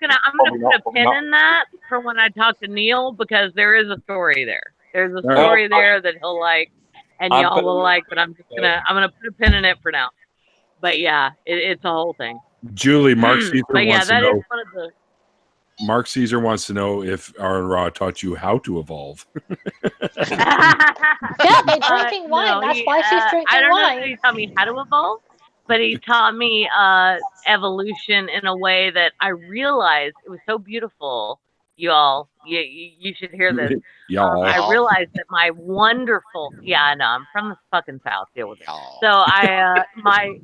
Speaker 2: gonna put a pin in that for when I talk to Neil, because there is a story there. There's a story there that he'll like, and y'all will like. But I'm gonna put a pin in it for now. But yeah, it's a whole thing.
Speaker 1: Julie, Mark Caesar wants to know. Mark Caesar wants to know if R & Raw taught you how to evolve.
Speaker 6: Yeah, they're drinking wine. That's why she's drinking wine.
Speaker 2: I don't know if he taught me how to evolve, but he taught me evolution in a way that I realized it was so beautiful. Y'all, you should hear this. I realized that my wonderful, I know, I'm from the fucking South, deal with it. So my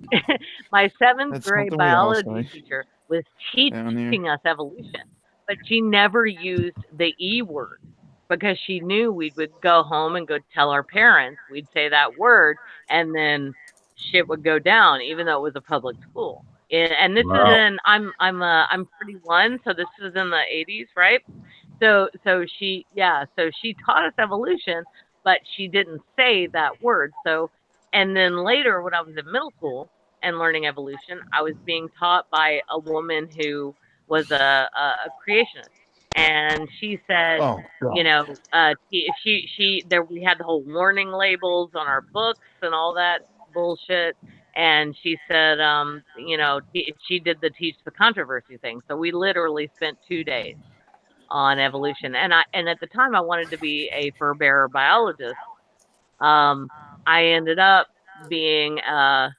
Speaker 2: 7th grade biology teacher was teaching us evolution, but she never used the E word because she knew we would go home and go tell our parents. We'd say that word, and then shit would go down, even though it was a public school. And this is in I'm 41, so this is in the 80s, right? So she taught us evolution, but she didn't say that word. So, and then later when I was in middle school and learning evolution, I was being taught by a woman who was a creationist, and she said, you know, we had the whole warning labels on our books and all that bullshit. And she said, you know, she did the teach the controversy thing. So we literally spent 2 days on evolution, and at the time I wanted to be a fur bearer biologist. I ended up being an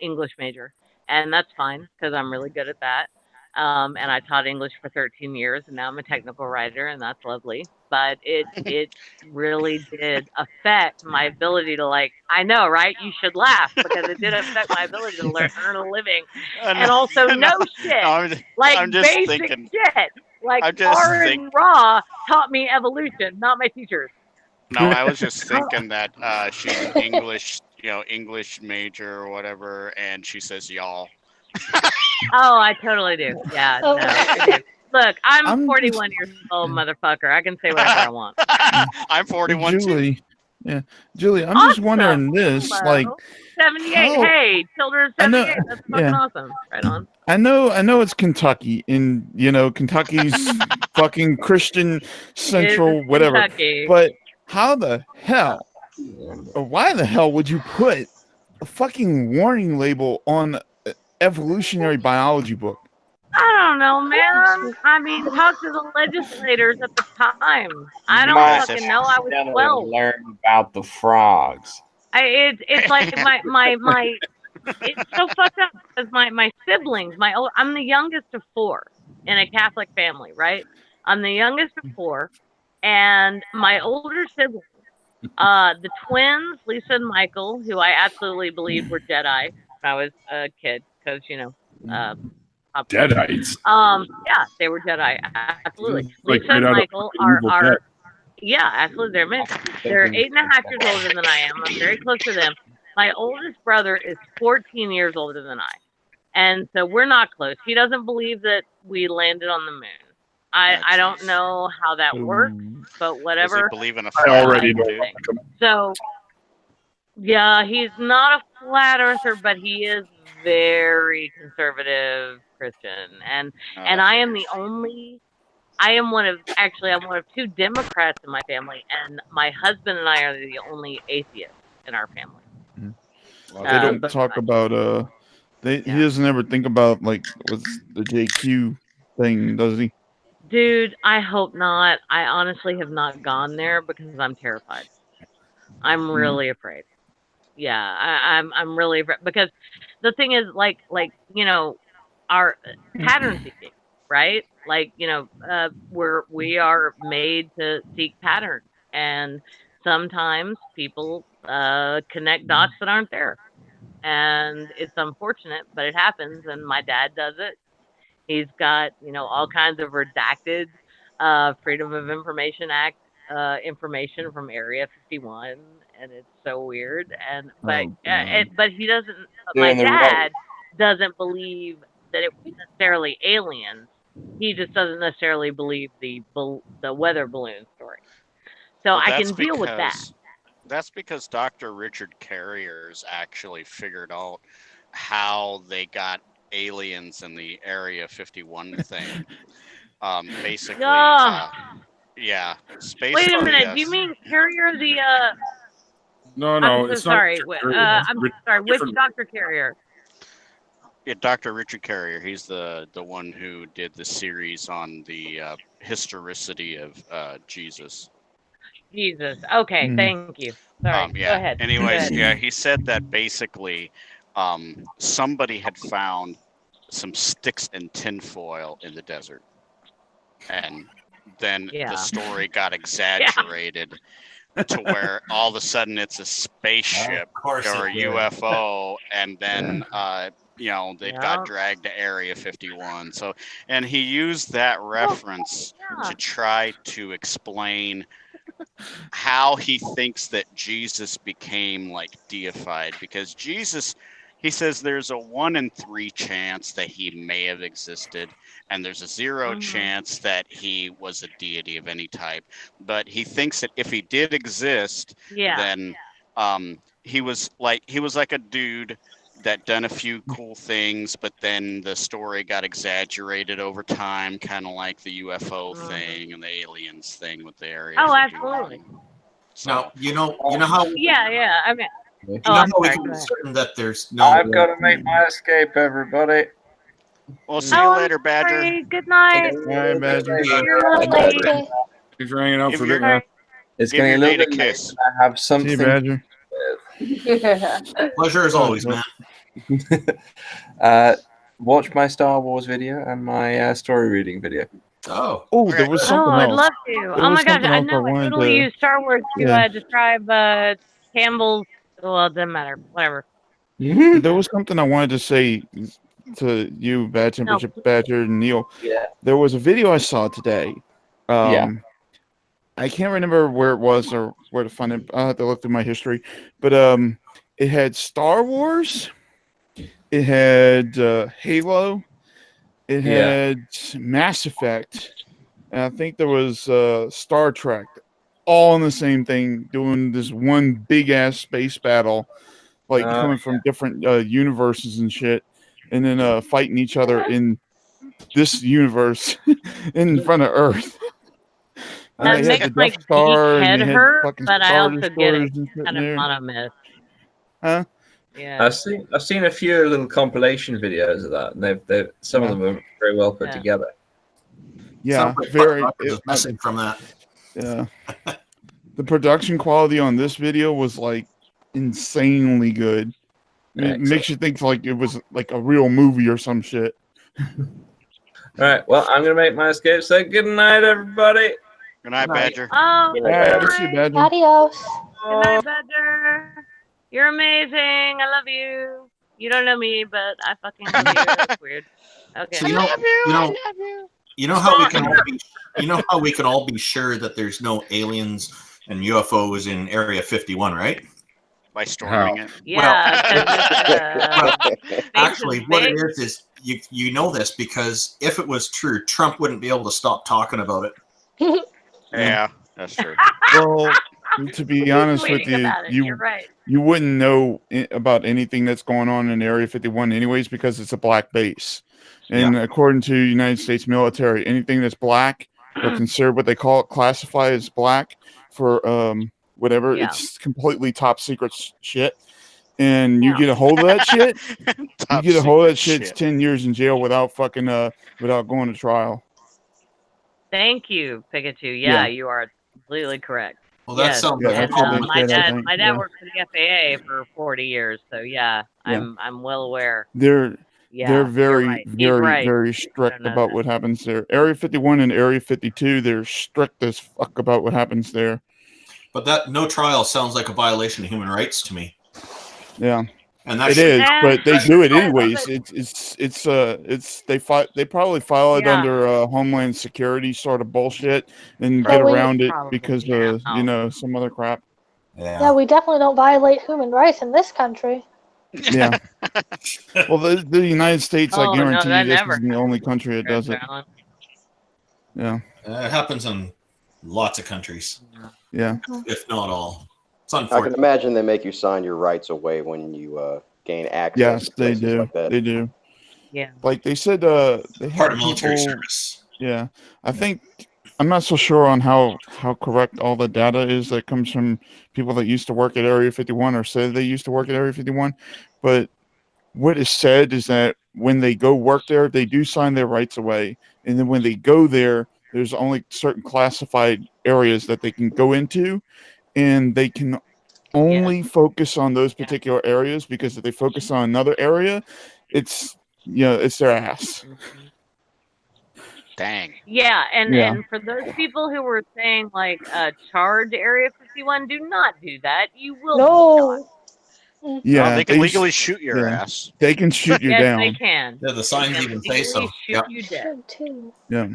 Speaker 2: English major, and that's fine because I'm really good at that. And I taught English for 13 years, and now I'm a technical writer, and that's lovely. But it really did affect my ability to, like, I know, right? You should laugh because it did affect my ability to earn a living, and also shit, like basic shit, like R and Raw taught me evolution, not my teachers.
Speaker 4: No, I was just thinking that she's an English, English major or whatever, and she says y'all.
Speaker 2: Oh, I totally do. Yeah, no, I do. Look, I'm 41 years old, motherfucker. I can say whatever I want.
Speaker 4: I'm 41
Speaker 3: Julie,
Speaker 4: too.
Speaker 3: Yeah, Julie, I'm just wondering this, like,
Speaker 2: 78. Hey, children of 78. That's fucking awesome. Right on.
Speaker 3: I know it's Kentucky, and Kentucky's fucking Christian Central, whatever.
Speaker 2: Kentucky.
Speaker 3: But how the hell, or why the hell would you put a fucking warning label on an evolutionary biology book?
Speaker 2: I don't know, man. I mean, talk to the legislators at the time. I don't fucking know. I was 12.
Speaker 11: Learn about the frogs.
Speaker 2: It's like my it's so fucked up because my siblings, I'm the youngest of 4 in a Catholic family, right? I'm the youngest of 4, and my older siblings, the twins, Lisa and Michael, who I absolutely believed were Jedi when I was a kid, because
Speaker 1: Jedites.
Speaker 2: Yeah, they were Jedi. Absolutely.
Speaker 1: Like
Speaker 2: Lisa and Michael are yeah, absolutely. They're 8.5 years older than I am. I'm very close to them. My oldest brother is 14 years older than I, and so we're not close. He doesn't believe that we landed on the moon. I don't know how that works, but whatever.
Speaker 4: Does he believe in a
Speaker 1: I already know.
Speaker 2: So, yeah, he's not a flat earther, but he is very conservative Christian, and I am I'm one of 2 Democrats in my family, and my husband and I are the only atheists in our family.
Speaker 3: They don't talk about he doesn't ever think about, like, what's the JQ thing, does he?
Speaker 2: Dude, I hope not. I honestly have not gone there because I'm terrified. I'm really afraid. Yeah, I'm really afraid because the thing is, like our pattern seeking, right? Like, we are made to seek patterns, and sometimes people connect dots that aren't there, and it's unfortunate, but it happens. And my dad does it. He's got all kinds of redacted Freedom of Information Act information from Area 51, and it's so weird. And but he doesn't. My dad doesn't believe that it was necessarily aliens. He just doesn't necessarily believe the weather balloon story. So I can deal with that.
Speaker 4: That's because Dr. Richard Carrier's actually figured out how they got aliens in the Area 51 thing. Basically, yeah. Space.
Speaker 2: Wait a minute. Do you mean Carrier the?
Speaker 1: No,
Speaker 2: I'm so
Speaker 1: it's
Speaker 2: sorry.
Speaker 1: not.
Speaker 2: I'm sorry. Which Dr. Carrier?
Speaker 4: Yeah, Dr. Richard Carrier. He's the one who did the series on the historicity of Jesus.
Speaker 2: Jesus. Okay, thank you. Sorry.
Speaker 4: Yeah.
Speaker 2: Go ahead.
Speaker 4: Anyways, yeah, he said that basically, somebody had found some sticks and tinfoil in the desert, and then the story got exaggerated to where all of a sudden it's a spaceship or a UFO, and then they got dragged to Area 51. So, and he used that reference to try to explain how he thinks that Jesus became deified, because Jesus, he says there's a 1 in 3 chance that he may have existed, and there's a 0 chance that he was a deity of any type. But he thinks that if he did exist, then he was like a dude that done a few cool things, but then the story got exaggerated over time, kind of like the UFO thing and the aliens thing with the Area 51.
Speaker 2: Absolutely.
Speaker 7: So, now, you know how...
Speaker 2: Yeah. I mean...
Speaker 7: You know how we can be certain that there's no...
Speaker 5: I've got to make my escape, everybody.
Speaker 4: We'll see you later, Badger.
Speaker 2: Sorry. Good night.
Speaker 3: Bye, Badger.
Speaker 1: Thanks for hanging out for a bit, man.
Speaker 5: It's getting a little bit late. I have something.
Speaker 3: See you, Badger.
Speaker 7: Pleasure as always, man.
Speaker 5: Watch my Star Wars video and my story reading video.
Speaker 3: Oh, there was something else.
Speaker 2: I'd love to. Oh my gosh, I know. I totally use Star Wars to describe Campbell's. Well, it doesn't matter. Whatever.
Speaker 3: There was something I wanted to say to you, Badger, and Neil.
Speaker 5: Yeah.
Speaker 3: There was a video I saw today. I can't remember where it was or where to find it. I'll have to look through my history. But it had Star Wars. It had Halo. It had Mass Effect. And I think there was Star Trek. All in the same thing, doing this one big-ass space battle. Coming from different universes and shit. And then fighting each other in this universe in front of Earth.
Speaker 2: That makes my geek head hurt, but I also get it. Kind of monomyth.
Speaker 3: Huh?
Speaker 2: Yeah.
Speaker 5: I've seen a few little compilation videos of that, and they've some of them are very well put together.
Speaker 3: Yeah,
Speaker 7: messing from that.
Speaker 3: Yeah. The production quality on this video was insanely good. It makes you think it was a real movie or some shit.
Speaker 5: All right. Well, I'm gonna make my escape. So good night, everybody.
Speaker 4: Good night, Badger.
Speaker 2: Oh, good
Speaker 3: night.
Speaker 2: Badger.
Speaker 6: Adios.
Speaker 2: Good night, Badger. You're amazing. I love you. You don't know me, but I fucking love you. That's weird. Okay.
Speaker 7: So you know how we can all be sure that there's no aliens and UFOs in Area 51, right?
Speaker 4: By storming it.
Speaker 2: Yeah.
Speaker 7: Actually, what it is you know this because if it was true, Trump wouldn't be able to stop talking about it.
Speaker 4: Yeah, that's true.
Speaker 3: Well, to be honest with you, you wouldn't know about anything that's going on in Area 51 anyways because it's a black base. And according to United States military, anything that's black or considered what they call it, classify as black for whatever, it's completely top secret shit. And you get a hold of that shit, it's 10 years in jail without going to trial.
Speaker 2: Thank you, Pikachu. Yeah, you are completely correct.
Speaker 7: Well, that sounds like
Speaker 2: my dad worked for the FAA for 40 years, so I'm well aware.
Speaker 3: They're very, very strict about what happens there. Area 51 and Area 52, they're strict as fuck about what happens there.
Speaker 7: But that no trial sounds like a violation of human rights to me.
Speaker 3: Yeah.
Speaker 7: And
Speaker 3: it is, but they do it anyways. They probably file it under Homeland Security sort of bullshit and get around it because of some other crap.
Speaker 6: Yeah, we definitely don't violate human rights in this country.
Speaker 3: Yeah. Well, the United States, I guarantee you, this is the only country that does it. Yeah.
Speaker 7: It happens in lots of countries.
Speaker 3: Yeah.
Speaker 7: If not all.
Speaker 12: I can imagine they make you sign your rights away when you gain access.
Speaker 3: Yes, they do.
Speaker 12: Like that.
Speaker 3: They do.
Speaker 2: Yeah.
Speaker 3: Like they said, they
Speaker 7: part
Speaker 3: had
Speaker 7: of military
Speaker 3: people,
Speaker 7: service.
Speaker 3: Yeah. I think I'm not so sure on how correct all the data is that comes from people that used to work at Area 51 or said they used to work at Area 51. But what is said is that when they go work there, they do sign their rights away. And then when they go there, there's only certain classified areas that they can go into. And they can only focus on those particular areas because if they focus on another area, it's their ass.
Speaker 4: Dang.
Speaker 2: Yeah, and for those people who were saying charge Area 51, do not do that. You will be shot.
Speaker 3: Yeah,
Speaker 4: they can legally shoot your ass.
Speaker 3: They can shoot you down.
Speaker 2: Yes, they can.
Speaker 7: Yeah, the signs even say so.
Speaker 2: Shoot
Speaker 7: Yep.
Speaker 2: you dead.
Speaker 3: Yeah.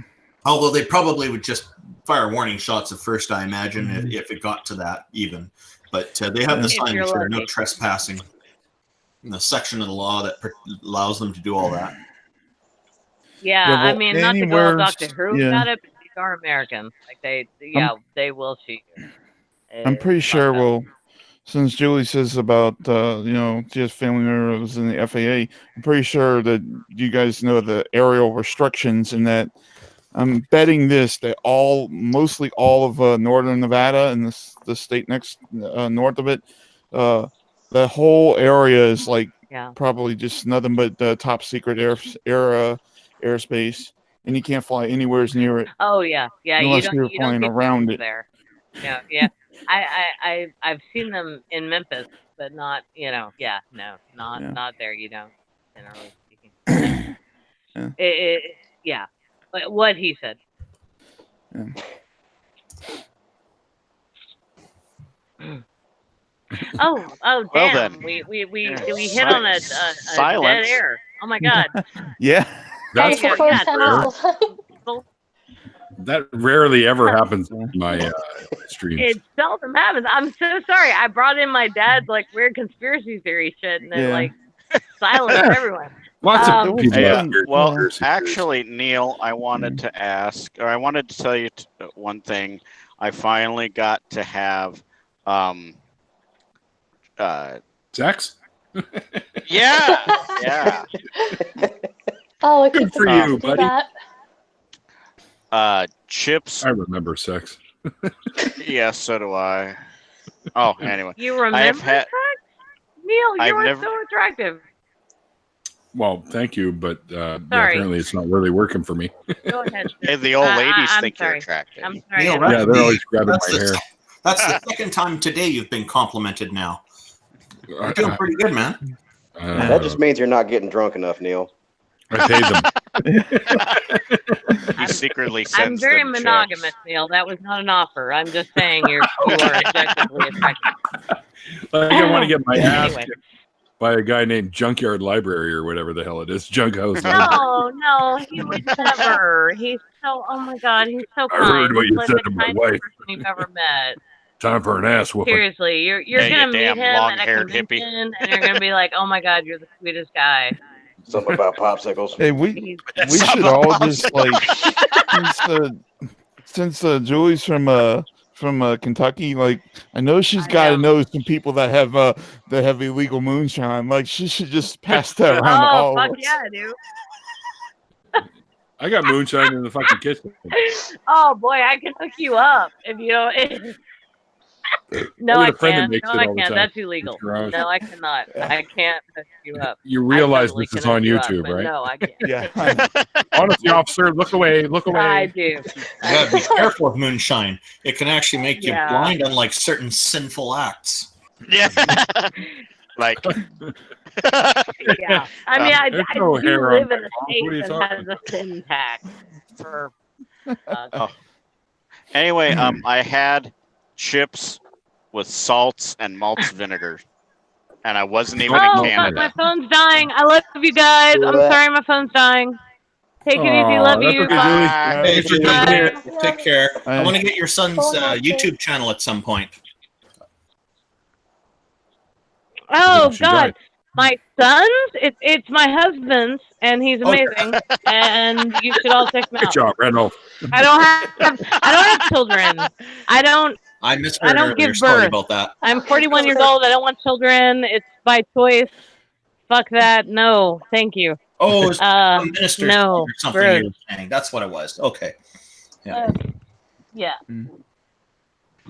Speaker 7: Although they probably would just fire warning shots at first, I imagine, if it got to that even. But they have the sign that there are no trespassing in the section of the law that allows them to do all that.
Speaker 2: Yeah,
Speaker 3: Yeah, well,
Speaker 2: I mean, not to go all Doctor Who
Speaker 3: yeah.
Speaker 2: about it, but these are Americans. Like they will shoot you.
Speaker 3: I'm pretty sure. Well, since Julie says about just family members in the FAA, I'm pretty sure that you guys know the aerial restrictions, and that I'm betting that mostly all of northern Nevada and the state next north of it, the whole area is like probably just nothing but top secret airspace, and you can't fly anywhere near it.
Speaker 2: Oh yeah,
Speaker 3: unless
Speaker 2: you
Speaker 3: you're
Speaker 2: don't
Speaker 3: flying
Speaker 2: get
Speaker 3: around it.
Speaker 2: there. Yeah. I've seen them in Memphis, but not not there. You don't, generally speaking. Yeah. But what he said.
Speaker 3: Yeah.
Speaker 2: Oh
Speaker 4: Well,
Speaker 2: damn!
Speaker 4: then.
Speaker 2: We hit on a dead air. Oh my god.
Speaker 3: Yeah.
Speaker 1: That's that rarely ever happens in my streams.
Speaker 2: It seldom happens. I'm so sorry. I brought in my dad's like weird conspiracy theory shit, and then like silenced everyone.
Speaker 1: Lots of people.
Speaker 4: Well, actually, Neil, I wanted to ask, or I wanted to tell you one thing. I finally got to have
Speaker 1: sex.
Speaker 4: Yeah.
Speaker 6: Oh,
Speaker 1: good for you, buddy.
Speaker 4: Chips.
Speaker 1: I remember sex.
Speaker 4: Yes, so do I. Oh, anyway.
Speaker 2: You remember sex? Neil, you are so attractive.
Speaker 1: Well, thank you, but apparently it's not really working for me.
Speaker 2: Go ahead.
Speaker 4: Hey, the old ladies think
Speaker 2: sorry.
Speaker 4: you're attractive.
Speaker 2: I'm sorry.
Speaker 7: Neil,
Speaker 1: Yeah, they're always grabbing my hair.
Speaker 7: That's the second time today you've been complimented now. You're doing pretty good, man.
Speaker 12: That just means you're not getting drunk enough, Neil.
Speaker 1: I paid them.
Speaker 4: He secretly sends
Speaker 2: I'm very
Speaker 4: them
Speaker 2: monogamous,
Speaker 4: checks.
Speaker 2: Neil. That was not an offer. I'm just saying you are objectively attractive.
Speaker 1: I want to get my ass
Speaker 2: Anyway.
Speaker 1: kicked by a guy named Junkyard Library or whatever the hell it is. Junk House.
Speaker 2: No, he would never. He's so, oh my God, he's so kind.
Speaker 1: I heard what
Speaker 2: He's
Speaker 1: you
Speaker 2: like
Speaker 1: said
Speaker 2: the
Speaker 1: to my
Speaker 2: kindest
Speaker 1: wife.
Speaker 2: person you've ever met.
Speaker 1: Time for an ass whooping.
Speaker 2: Seriously, you're
Speaker 4: Yeah,
Speaker 2: gonna
Speaker 4: you
Speaker 2: meet
Speaker 4: damn
Speaker 2: him at a
Speaker 4: long-haired hippie.
Speaker 2: convention, and you're gonna be like, "Oh my God, you're the sweetest guy."
Speaker 12: Something about popsicles.
Speaker 3: Hey, we should all just like since Julie's from Kentucky, like I know she's got to know some people that have illegal moonshine. Like she should just pass that around to all
Speaker 2: fuck
Speaker 3: of us.
Speaker 2: yeah, dude.
Speaker 1: I got moonshine in the fucking kitchen.
Speaker 2: Oh boy, I can hook you up if you don't. No,
Speaker 1: I
Speaker 2: I
Speaker 1: got a friend that
Speaker 2: can't.
Speaker 1: makes
Speaker 2: No,
Speaker 1: it
Speaker 2: I
Speaker 1: all the
Speaker 2: can't.
Speaker 1: time.
Speaker 2: That's illegal.
Speaker 1: Garage.
Speaker 2: No, I cannot. I can't hook you up.
Speaker 1: You realize
Speaker 2: totally
Speaker 1: this is
Speaker 2: can
Speaker 1: on
Speaker 2: hook you up,
Speaker 1: YouTube,
Speaker 2: but
Speaker 1: right?
Speaker 2: No, I can't.
Speaker 3: Yeah.
Speaker 1: Honestly, officer, look away. Look away.
Speaker 2: I do.
Speaker 7: You gotta be careful with moonshine. It can actually make you
Speaker 2: Yeah.
Speaker 7: blind, unlike certain sinful acts.
Speaker 4: Yeah. Like.
Speaker 2: Yeah. I mean, I
Speaker 1: There's
Speaker 2: do
Speaker 1: no hair on
Speaker 2: live
Speaker 1: my
Speaker 2: in a
Speaker 1: mom. What are you
Speaker 2: state that has
Speaker 1: talking
Speaker 2: a sin tax for.
Speaker 4: Anyway, I had chips with salts and malts vinegar, and I wasn't even in
Speaker 2: Oh, fuck,
Speaker 4: Canada.
Speaker 2: my phone's dying. I love you guys. I'm sorry, my phone's dying. Take it easy.
Speaker 1: Aw,
Speaker 2: Love
Speaker 1: that's
Speaker 2: you.
Speaker 1: okay,
Speaker 2: Bye.
Speaker 7: Hey, for
Speaker 2: Bye.
Speaker 7: take care. I
Speaker 3: Bye.
Speaker 7: want to get your son's YouTube channel at some point.
Speaker 2: Oh
Speaker 1: She
Speaker 2: God,
Speaker 1: died.
Speaker 2: my son's? It's my husband's, and he's amazing. And you should all check him
Speaker 1: Good
Speaker 2: out.
Speaker 1: job, Randolph.
Speaker 2: I don't have children.
Speaker 7: I misheard
Speaker 2: don't
Speaker 7: earlier.
Speaker 2: give
Speaker 7: Sorry
Speaker 2: birth.
Speaker 7: about that.
Speaker 2: I'm 41 years old. I don't want children. It's by choice. Fuck that. No, thank you.
Speaker 7: Oh, it's a minister
Speaker 2: no,
Speaker 7: or something
Speaker 2: gross.
Speaker 7: you were saying. That's what it was. Okay. Yeah.
Speaker 2: Yeah.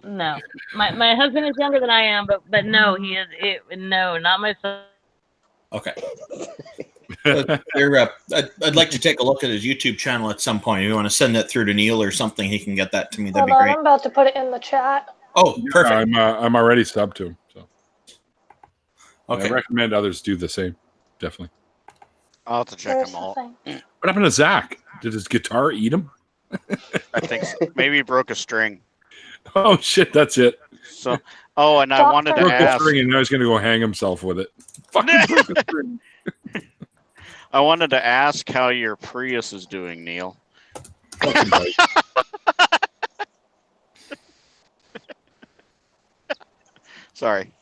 Speaker 2: No, my husband is younger than I am, but no, he is. No, not my son.
Speaker 7: Okay. I'd like to take a look at his YouTube channel at some point. If you want to send that through to Neil or something, he can get that to me. That'd be
Speaker 6: Hold on,
Speaker 7: great.
Speaker 6: I'm about to put it in the chat.
Speaker 7: Oh, perfect.
Speaker 1: I'm already subbed to him. So
Speaker 7: Okay.
Speaker 1: I recommend others do the same. Definitely.
Speaker 4: I'll have to check
Speaker 6: There's
Speaker 4: them all.
Speaker 6: something.
Speaker 1: What happened to Zach? Did his guitar eat him?
Speaker 4: I think so. Maybe he broke a string.
Speaker 1: Oh shit, that's it.
Speaker 4: So, Oh, and I wanted to ask.
Speaker 1: And now he's going to go hang himself with it. Fucking broke a string.
Speaker 4: I wanted to ask how your Prius is doing, Neil. Sorry.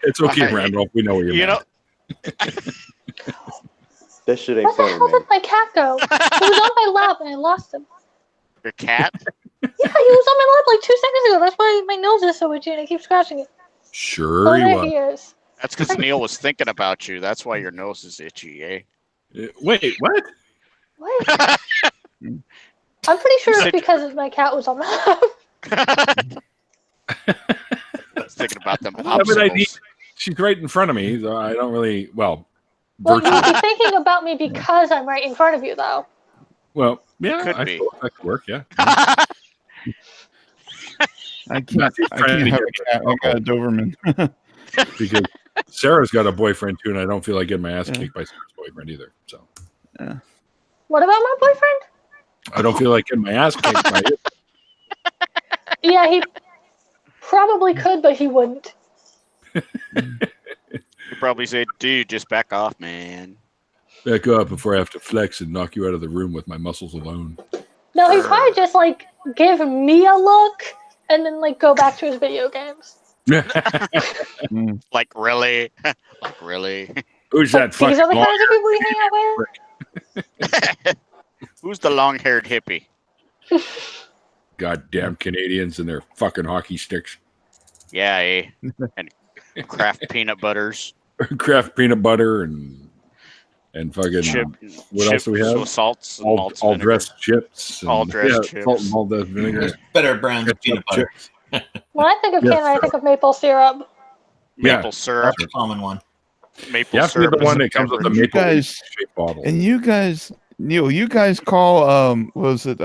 Speaker 1: It's okay, Randolph. We know where you're
Speaker 4: know.
Speaker 12: That shit ain't
Speaker 6: Where the
Speaker 12: funny,
Speaker 6: hell
Speaker 12: man.
Speaker 6: did my cat go? He was on my lap and I lost him.
Speaker 4: Your cat?
Speaker 6: Yeah, he was on my lap like 2 seconds ago. That's why my nose is so itchy and I keep scratching it.
Speaker 1: Sure
Speaker 6: Oh,
Speaker 1: he
Speaker 6: there
Speaker 1: was.
Speaker 6: he is.
Speaker 4: That's because Neil was thinking about you. That's why your nose is itchy, eh?
Speaker 1: Wait, what?
Speaker 6: What? I'm pretty sure it's because my cat was on my lap.
Speaker 4: I was thinking about them
Speaker 1: She's right in front of me. So I don't really,
Speaker 6: Well, you'd be thinking about me because I'm right in front of you, though.
Speaker 1: Well, yeah,
Speaker 4: Could be.
Speaker 1: That could work, yeah.
Speaker 3: I can't have a cat. I got a Doberman.
Speaker 1: Because Sarah's got a boyfriend too, and I don't feel like getting my ass kicked by Sarah's boyfriend either. So,
Speaker 6: What about my boyfriend?
Speaker 1: I don't feel like getting my ass kicked by it.
Speaker 6: Yeah, he probably could, but he wouldn't.
Speaker 4: You probably say, dude, just back off, man.
Speaker 1: Back up before I have to flex and knock you out of the room with my muscles alone.
Speaker 6: No, he'd probably just like give me a look and then like go back to his video games.
Speaker 4: Like really? Like really?
Speaker 1: Who's that fucking
Speaker 6: These are the kinds of people you hang out with.
Speaker 4: Who's the long-haired hippie?
Speaker 1: Goddamn Canadians and their fucking hockey sticks.
Speaker 4: Yeah, eh? And Kraft peanut butters.
Speaker 1: Kraft peanut butter and fucking what else do we have?
Speaker 4: With salts and
Speaker 1: all dressed chips.
Speaker 4: All dressed chips.
Speaker 1: Salt and all dressed vinegar.
Speaker 7: Better brands of peanut butter.
Speaker 6: When I think of Canada, I think of maple syrup.
Speaker 4: Maple syrup.
Speaker 7: That's a common one.
Speaker 4: Maple syrup.
Speaker 1: The one that comes with the maple shaped bottle.
Speaker 3: And you guys, Neil, you guys call was it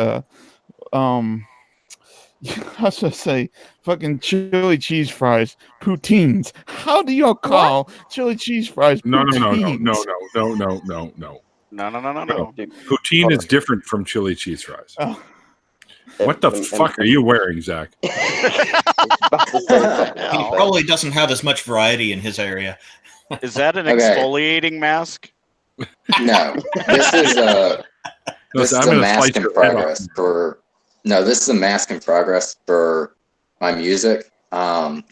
Speaker 3: how should I say, fucking chili cheese fries poutines? How do y'all call chili cheese fries poutines?
Speaker 1: No. Poutine is different from chili cheese fries.
Speaker 3: Oh.
Speaker 1: What the fuck are you wearing, Zach?
Speaker 7: He probably doesn't have as much variety in his area.
Speaker 4: Is that an exfoliating mask?
Speaker 9: No, this is a mask in progress for. No, this is a mask in progress for my music. I've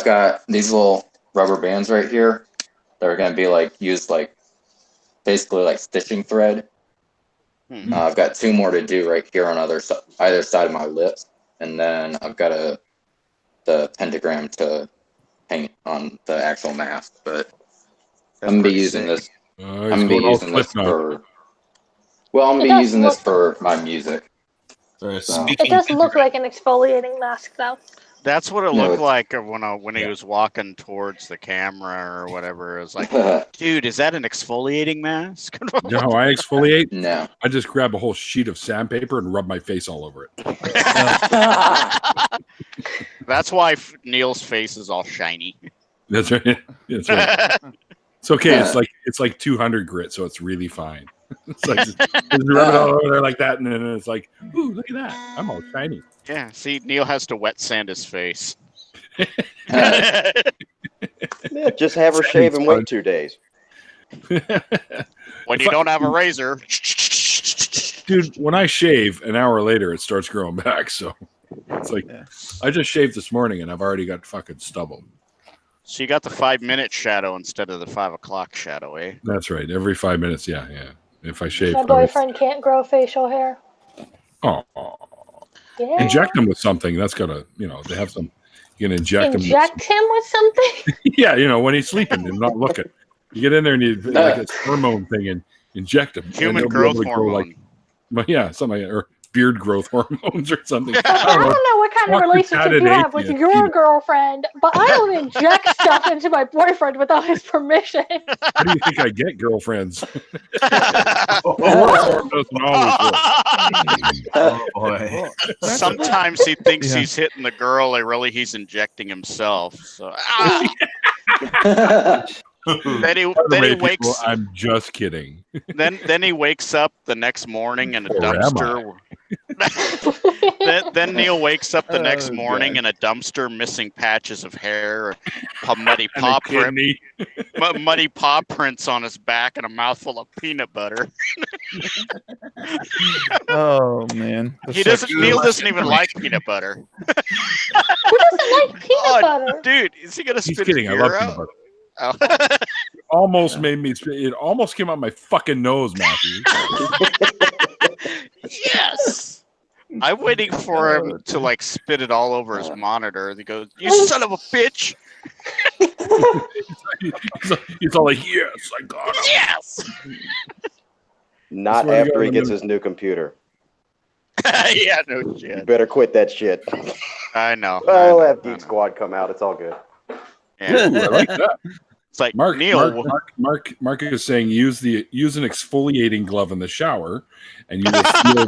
Speaker 9: got these little rubber bands right here that are going to be like used like basically like stitching thread. I've got 2 more to do right here on either side of my lips, and then I've got the pentagram to paint on the actual mask. But I'm gonna be using this. I'm gonna be using this for. Well, I'm gonna be using this for my music.
Speaker 6: It does look like an exfoliating mask, though.
Speaker 4: That's what it looked like when he was walking towards the camera or whatever. It was like, dude, is that an exfoliating mask?
Speaker 1: You know how I exfoliate?
Speaker 9: No.
Speaker 1: I just grab a whole sheet of sandpaper and rub my face all over it.
Speaker 4: That's why Neil's face is all shiny.
Speaker 1: That's right. That's right. It's okay. It's like 200 grit, so it's really fine. It's like just rub it all over there like that, and then it's like, ooh, look at that! I'm all shiny.
Speaker 4: Yeah. See, Neil has to wet sand his face.
Speaker 12: Yeah, just have her shave and wait 2 days.
Speaker 4: When you don't have a razor,
Speaker 1: dude. When I shave, an hour later it starts growing back. So it's like I just shaved this morning, and I've already got fucking stubble.
Speaker 4: So you got the 5-minute shadow instead of the 5 o'clock shadow, eh?
Speaker 1: That's right. Every 5 minutes, yeah. If I shave,
Speaker 6: My boyfriend can't grow facial hair.
Speaker 1: Oh,
Speaker 6: yeah.
Speaker 1: Inject them with something. That's gotta, they have some. You can inject him.
Speaker 6: Inject him with something?
Speaker 1: Yeah, when he's sleeping and not looking. You get in there and you like a hormone thing and inject him.
Speaker 4: Human growth hormone.
Speaker 1: Something like that, or beard growth hormones or something.
Speaker 6: I don't know what kind of relationship you have with your girlfriend, but I don't inject stuff into my boyfriend without his permission.
Speaker 1: How do you think I get girlfriends? Doesn't always work.
Speaker 7: Oh boy.
Speaker 4: Sometimes he thinks he's hitting the girl, and really he's injecting himself. So. Then he wakes.
Speaker 1: People, I'm just kidding.
Speaker 4: Then he wakes up the next morning in a dumpster Then Neil wakes up the next morning in a dumpster, missing patches of hair, muddy paw prints on his back, and a mouthful of peanut butter.
Speaker 3: Oh man,
Speaker 4: Neil doesn't even like peanut butter.
Speaker 6: Who doesn't like peanut butter?
Speaker 4: Dude, is he gonna spit his
Speaker 1: kidding. I
Speaker 4: beer
Speaker 1: love
Speaker 4: out?
Speaker 1: peanut butter. It almost made me. It almost came out my fucking nose, Matthew.
Speaker 4: Yes. I'm waiting for him to like spit it all over his monitor. And he goes, "You son of a bitch!"
Speaker 1: He's all like, "Yes, I got it."
Speaker 4: Yes.
Speaker 12: Not after he gets his new computer.
Speaker 4: Yeah, no shit.
Speaker 12: You better quit that shit.
Speaker 4: I know.
Speaker 12: I'll have Geek Squad come out. It's all good.
Speaker 4: Yeah.
Speaker 1: Ooh, I like that.
Speaker 4: It's like
Speaker 1: Mark is saying use an exfoliating glove in the shower, and you will feel.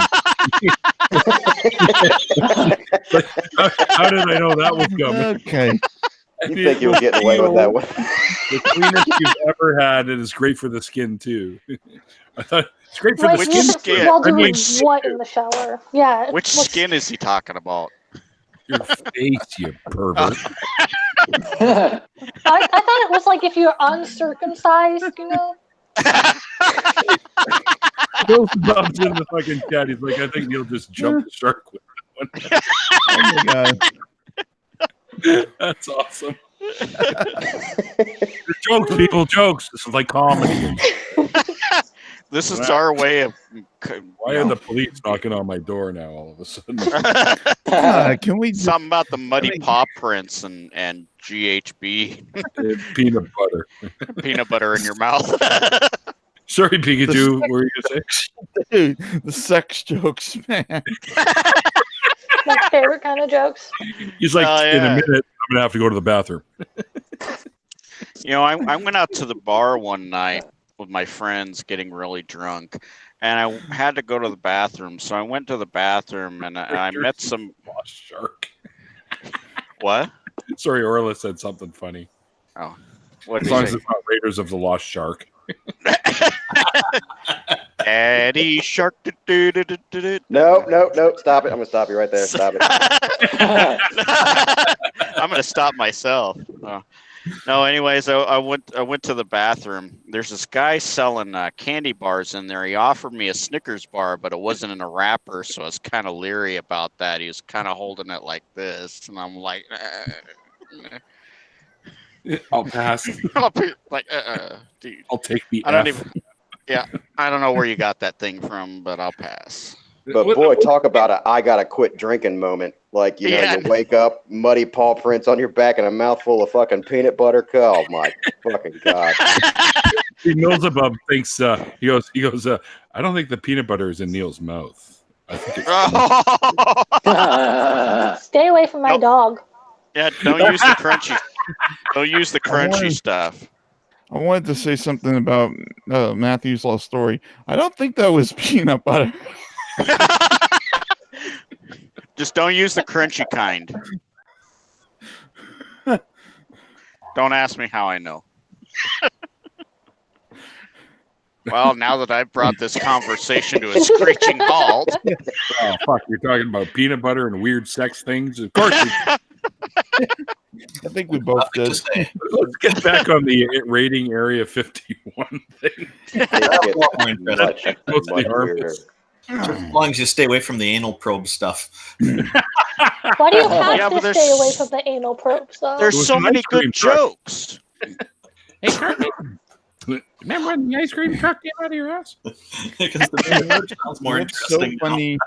Speaker 1: How did I know that was coming?
Speaker 3: Okay.
Speaker 12: You think you'll get away with that one?
Speaker 1: The cleanest you've ever had, and it's great for the skin too. I thought it's great for the skin.
Speaker 6: While doing what in the shower? Yeah.
Speaker 4: Which skin is he talking about?
Speaker 1: Your face, you pervert.
Speaker 6: I thought it was like if you're uncircumcised, you know?
Speaker 1: Both bumps in the fucking chat. He's like, I think Neil just jumped the shark with that one.
Speaker 3: Oh my god.
Speaker 1: That's awesome. Jokes, people, jokes. This is like comedy.
Speaker 4: This is our way of.
Speaker 1: Why are the police knocking on my door now all of a sudden?
Speaker 3: Can we
Speaker 4: something about the muddy paw prints and GHB
Speaker 1: peanut butter?
Speaker 4: Peanut butter in your mouth.
Speaker 1: Sorry, Pikachu. What were you gonna say?
Speaker 3: Dude, the sex jokes, man.
Speaker 6: My favorite kind of jokes.
Speaker 1: He's like, in a minute, I'm gonna have to go to the bathroom.
Speaker 4: You know, I went out to the bar one night with my friends getting really drunk, and I had to go to the bathroom. So I went to the bathroom, and I met some
Speaker 1: lost shark.
Speaker 4: What?
Speaker 1: Sorry, Orla said something funny.
Speaker 4: Oh, what?
Speaker 1: As long as it's not Raiders of the Lost Shark.
Speaker 4: Daddy Shark.
Speaker 12: No. Stop it. I'm gonna stop you right there. Stop it.
Speaker 4: I'm gonna stop myself. No, anyways, I went to the bathroom. There's this guy selling candy bars in there. He offered me a Snickers bar, but it wasn't in a wrapper, so I was kind of leery about that. He was kind of holding it like this, and I'm like,
Speaker 1: I'll pass.
Speaker 4: I'll be like, dude.
Speaker 1: I'll take the
Speaker 4: I don't
Speaker 1: F.
Speaker 4: even. Yeah, I don't know where you got that thing from, but I'll pass.
Speaker 12: But boy, talk about a I gotta quit drinking moment. Like, you know, you wake up, muddy paw prints on your back, and a mouthful of fucking peanut butter. Oh my fucking god!
Speaker 1: Beelzebub thinks he goes. I don't think the peanut butter is in Neil's mouth. I think it's
Speaker 6: Stay away from my dog.
Speaker 4: Yeah, don't use the crunchy. Don't use the crunchy stuff.
Speaker 3: I wanted to say something about Matthew's lost story. I don't think that was peanut butter.
Speaker 4: Just don't use the crunchy kind. Don't ask me how I know. Well, now that I've brought this conversation to a screeching halt.
Speaker 1: Oh, fuck. You're talking about peanut butter and weird sex things? Of course.
Speaker 3: I think we both did.
Speaker 1: Let's get back on the rating Area 51 thing.
Speaker 7: That's a lot more interesting.
Speaker 1: Mostly harmless.
Speaker 7: As long as you stay away from the anal probe stuff.
Speaker 6: Why do you have to stay away from the anal probe stuff?
Speaker 4: There's so many good jokes.
Speaker 1: Hey, Cartman. Remember when the ice cream truck came out of your ass?
Speaker 7: Because the sounds more interesting.
Speaker 3: So funny.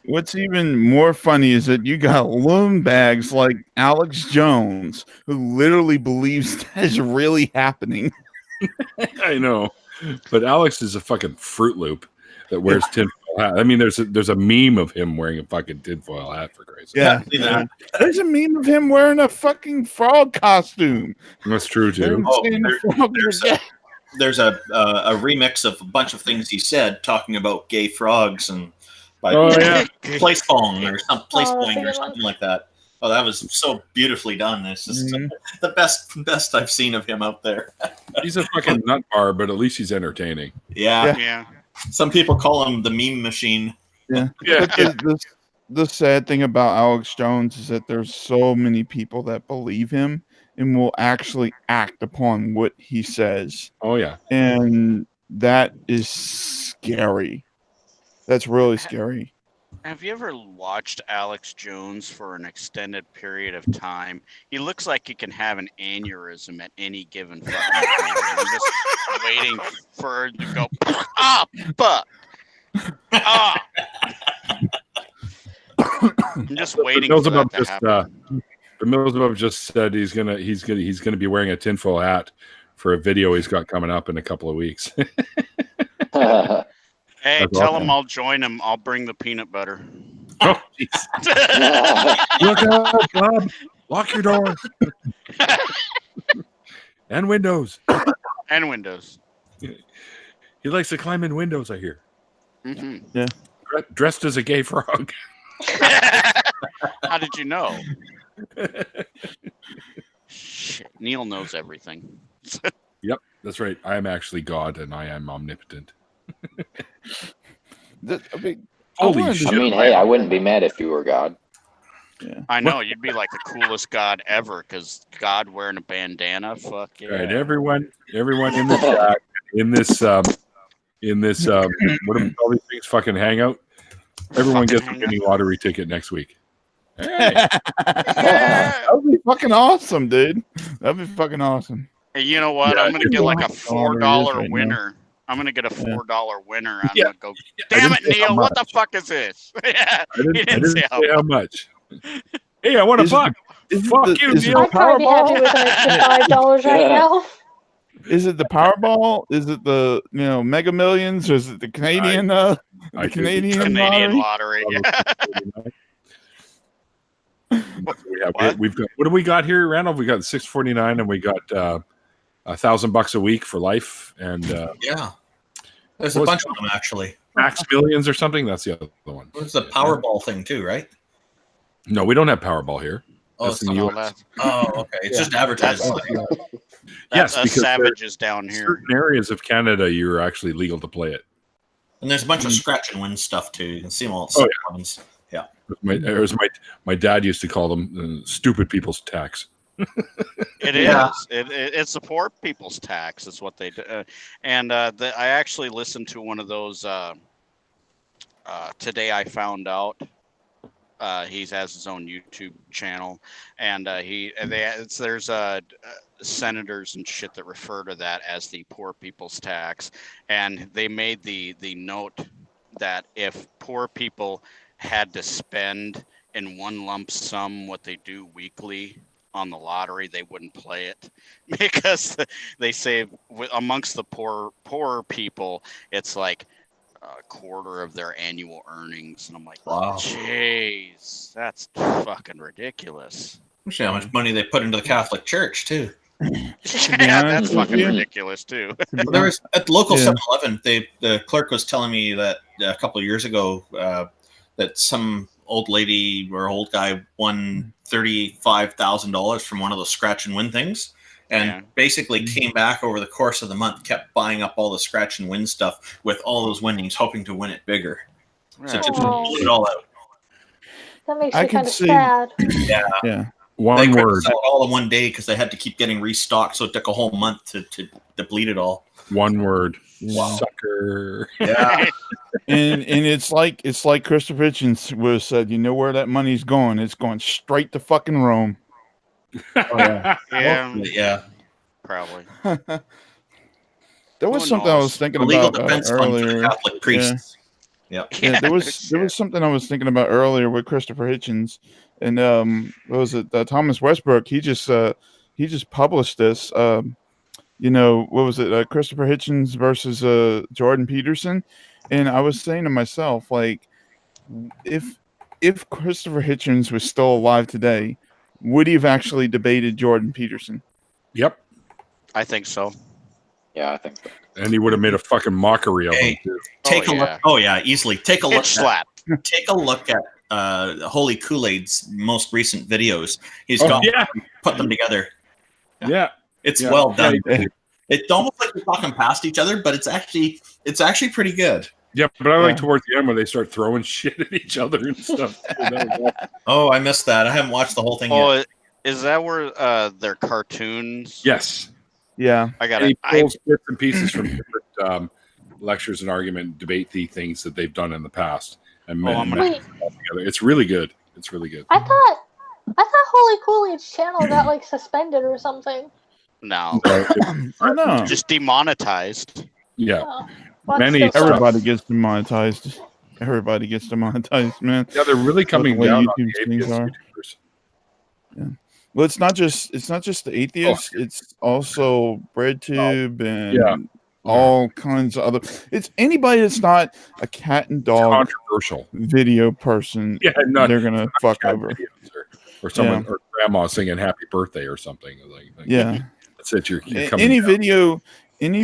Speaker 3: What's even more funny is that you got loan bags like Alex Jones, who literally believes that is really happening.
Speaker 1: I know, but Alex is a fucking Fruit Loop that wears tinfoil hat. I mean, there's a meme of him wearing a fucking tinfoil hat, for Christ's sake.
Speaker 3: Yeah, there's a meme of him wearing a fucking frog costume.
Speaker 1: That's true too.
Speaker 7: There's a remix of a bunch of things he said talking about gay frogs and by place phone or something like that. Oh, that was so beautifully done. It's just the best I've seen of him out there.
Speaker 1: He's a fucking nut bar, but at least he's entertaining.
Speaker 7: Yeah. Some people call him the meme machine.
Speaker 3: Yeah.
Speaker 1: Yeah,
Speaker 3: But the sad thing about Alex Jones is that there's so many people that believe him and will actually act upon what he says.
Speaker 1: Oh yeah.
Speaker 3: And that is scary. That's really scary.
Speaker 4: Have you ever watched Alex Jones for an extended period of time? He looks like he can have an aneurysm at any given fucking time. I'm just waiting for it to go I'm just waiting for that to happen.
Speaker 1: The Beelzebub just said he's gonna be wearing a tinfoil hat for a video he's got coming up in a couple of weeks.
Speaker 4: Hey,
Speaker 1: That's
Speaker 4: tell
Speaker 1: awesome.
Speaker 4: him I'll join him. I'll bring the peanut butter.
Speaker 1: Oh, look out, Bob! Lock your doors and windows.
Speaker 4: And windows.
Speaker 1: He likes to climb in windows, I hear.
Speaker 4: Mm-hmm.
Speaker 3: Yeah.
Speaker 1: Dressed as a gay frog.
Speaker 4: How did you know? Shit, Neil knows everything.
Speaker 1: Yep, that's right. I am actually God, and I am omnipotent.
Speaker 9: Holy shit! I mean, hey, I wouldn't be mad if you were God.
Speaker 3: Yeah.
Speaker 4: I know, you'd be like the coolest God ever, because God wearing a bandana, fuck yeah.
Speaker 1: All right, everyone in the chat, in this what do we call these things? Fucking hangout. Everyone gets a mini lottery ticket next week. Hey.
Speaker 3: That would be fucking awesome, dude. That'd be fucking awesome.
Speaker 4: Hey, you know what?
Speaker 1: Yeah,
Speaker 4: I'm gonna get like a $4
Speaker 3: right
Speaker 4: winner.
Speaker 3: now.
Speaker 4: I'm gonna get a $4 winner. I'm
Speaker 1: Yeah.
Speaker 4: gonna go. Damn it, Neil! What the fuck is this? Yeah,
Speaker 1: I didn't,
Speaker 4: he didn't say
Speaker 1: how much. Hey, I want a buck. Fuck you, Neil.
Speaker 6: I'd probably be happy with an extra $5 right now.
Speaker 3: Is it the Powerball? Is it the Mega Millions? Or is it the Canadian? Canadian
Speaker 4: lottery.
Speaker 1: We've got. What do we got here, Randolph? We got $649, and we got $1,000 a week for life, and
Speaker 7: yeah, there's a bunch of them actually.
Speaker 1: Max Millions or something. That's the other one.
Speaker 7: It's the Powerball thing too, right?
Speaker 1: No, we don't have Powerball here.
Speaker 7: Oh,
Speaker 1: that's in the US.
Speaker 7: Oh, okay. It's just advertising.
Speaker 1: Yes, because
Speaker 4: savages down here.
Speaker 1: Certain areas of Canada, you're actually legal to play it.
Speaker 7: And there's a bunch of scratch and win stuff too. You can see them all. Ones. Yeah.
Speaker 1: My dad used to call them stupid people's tax.
Speaker 4: It is. It's the poor people's tax. Is what they do. And I actually listened to one of those today. I found out. He has his own YouTube channel, and there's senators and shit that refer to that as the poor people's tax, and they made the note that if poor people had to spend in one lump sum what they do weekly on the lottery, they wouldn't play it, because they say amongst the poor people, it's like a quarter of their annual earnings, and I'm like, wow, jeez, that's fucking ridiculous.
Speaker 7: See how much money they put into the Catholic Church too.
Speaker 4: Yeah, that's fucking ridiculous too.
Speaker 7: Well, there was at the local 7-Eleven. The clerk was telling me that a couple of years ago that some old lady or old guy won $35,000 from one of those scratch and win things. And basically came back over the course of the month, kept buying up all the scratch and win stuff with all those winnings, hoping to win it bigger. Right. So just blew it all out.
Speaker 6: That makes me kind of sad.
Speaker 3: Yeah.
Speaker 1: One
Speaker 7: they
Speaker 1: word.
Speaker 7: Sell it all in one day because they had to keep getting restocked, so it took a whole month to deplete it all.
Speaker 1: One word.
Speaker 3: Wow.
Speaker 1: Sucker.
Speaker 3: Yeah. and it's like Christopher Hitchens was said. You know where that money's going? It's going straight to fucking Rome.
Speaker 4: Oh, yeah, probably.
Speaker 3: There was something I was thinking about earlier.
Speaker 7: Catholic priests.
Speaker 3: Yeah, there was something I was thinking about earlier with Christopher Hitchens, and what was it? Thomas Westbrook. He just published this. What was it? Christopher Hitchens versus Jordan Peterson, and I was saying to myself, like, if Christopher Hitchens was still alive today, would he have actually debated Jordan Peterson?
Speaker 1: Yep.
Speaker 4: I think so.
Speaker 9: Yeah, I think so.
Speaker 1: And he would have made a fucking mockery of him too.
Speaker 7: Take a look. Oh yeah, easily. Take a look. Take a look at Holy Kool-Aid's most recent videos. He's put them together.
Speaker 1: Yeah.
Speaker 7: It's well done. It's almost like they're talking past each other, but it's actually pretty good.
Speaker 1: Yeah, but I like towards the end when they start throwing shit at each other and stuff.
Speaker 7: Oh, I missed that. I haven't watched the whole thing yet.
Speaker 4: Is that where they're cartoons?
Speaker 1: Yes.
Speaker 3: Yeah.
Speaker 4: I got
Speaker 1: it. He pulls bits and pieces from different lectures and argument, debate-y things that they've done in the past. And together. It's really good. It's really good.
Speaker 6: I thought Holy Coolidge's channel got like suspended or something.
Speaker 4: No.
Speaker 3: No.
Speaker 4: Just demonetized.
Speaker 1: Yeah.
Speaker 6: Oh,
Speaker 3: Everybody gets demonetized. Everybody gets demonetized, man.
Speaker 1: Yeah, they're really coming down on the atheist
Speaker 3: YouTubers. Yeah. Well, it's not just the atheists. It's also BreadTube and all kinds of other. It's anybody that's not a cat and dog
Speaker 1: controversial
Speaker 3: video person.
Speaker 1: Yeah,
Speaker 3: they're gonna fuck over.
Speaker 1: Or someone or grandma singing "Happy Birthday" or something. Like
Speaker 3: yeah,
Speaker 1: that's it. You're coming
Speaker 3: any
Speaker 1: down.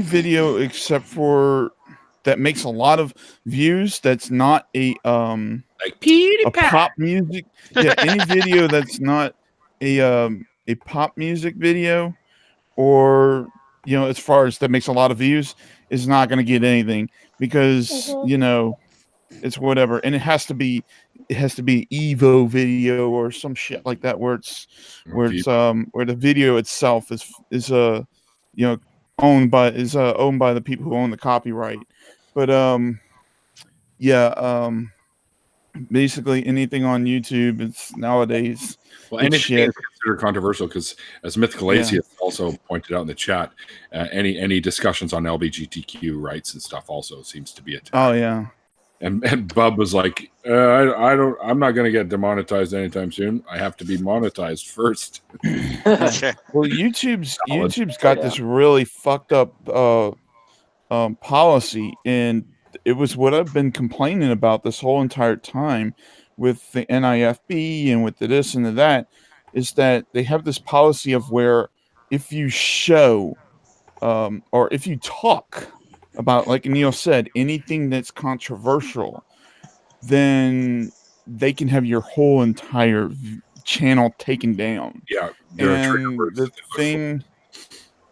Speaker 3: video except for that makes a lot of views. That's not a pop music. Yeah, any video that's not a pop music video, or as far as that makes a lot of views, is not going to get anything because it's whatever, and it has to be Evo video or some shit like that where the video itself is owned by the people who own the copyright. But basically anything on YouTube, it's nowadays.
Speaker 1: Well, anything is considered controversial because, as Mythical Atheist also pointed out in the chat, any discussions on LGBTQ rights and stuff also seems to be attacked.
Speaker 3: Oh yeah.
Speaker 1: And Bub was like, I'm not going to get demonetized anytime soon. I have to be monetized first.
Speaker 3: Well, YouTube's got this really fucked up policy, and it was what I've been complaining about this whole entire time with the NIFB and with the this and the that, is that they have this policy of where if you show or if you talk about, like Neil said, anything that's controversial, then they can have your whole entire channel taken down.
Speaker 1: Yeah.
Speaker 3: And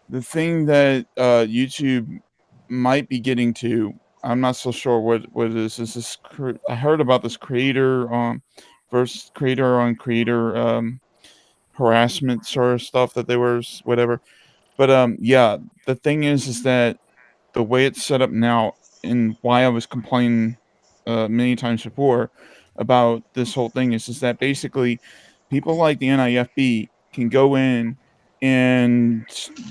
Speaker 3: the thing that YouTube might be getting to, I'm not so sure what it is. Is this? I heard about this creator versus creator on creator harassment sort of stuff that they were whatever. But the thing is that the way it's set up now, and why I was complaining many times before about this whole thing is that basically people like the NIFB can go in and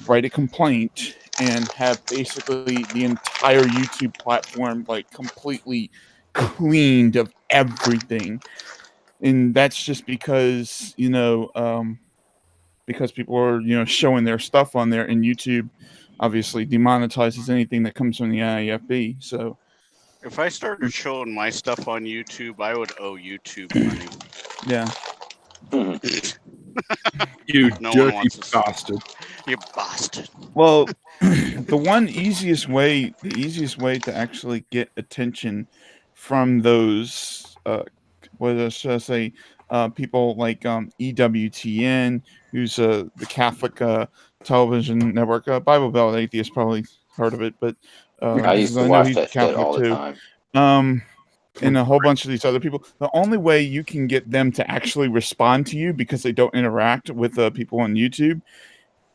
Speaker 3: write a complaint and have basically the entire YouTube platform like completely cleaned of everything. And that's just because, because people are, showing their stuff on there, and YouTube obviously demonetizes anything that comes from the NIFB. So
Speaker 4: if I started showing my stuff on YouTube, I would owe YouTube money.
Speaker 3: Yeah.
Speaker 1: You dirty bastard.
Speaker 4: You bastard.
Speaker 3: Well, the easiest way to actually get attention from those people like EWTN, who's the Catholic television network, Bible Belt Atheist, probably heard of it, but
Speaker 9: I used to watch that shit all the time.
Speaker 3: And a whole bunch of these other people. The only way you can get them to actually respond to you, because they don't interact with people on YouTube,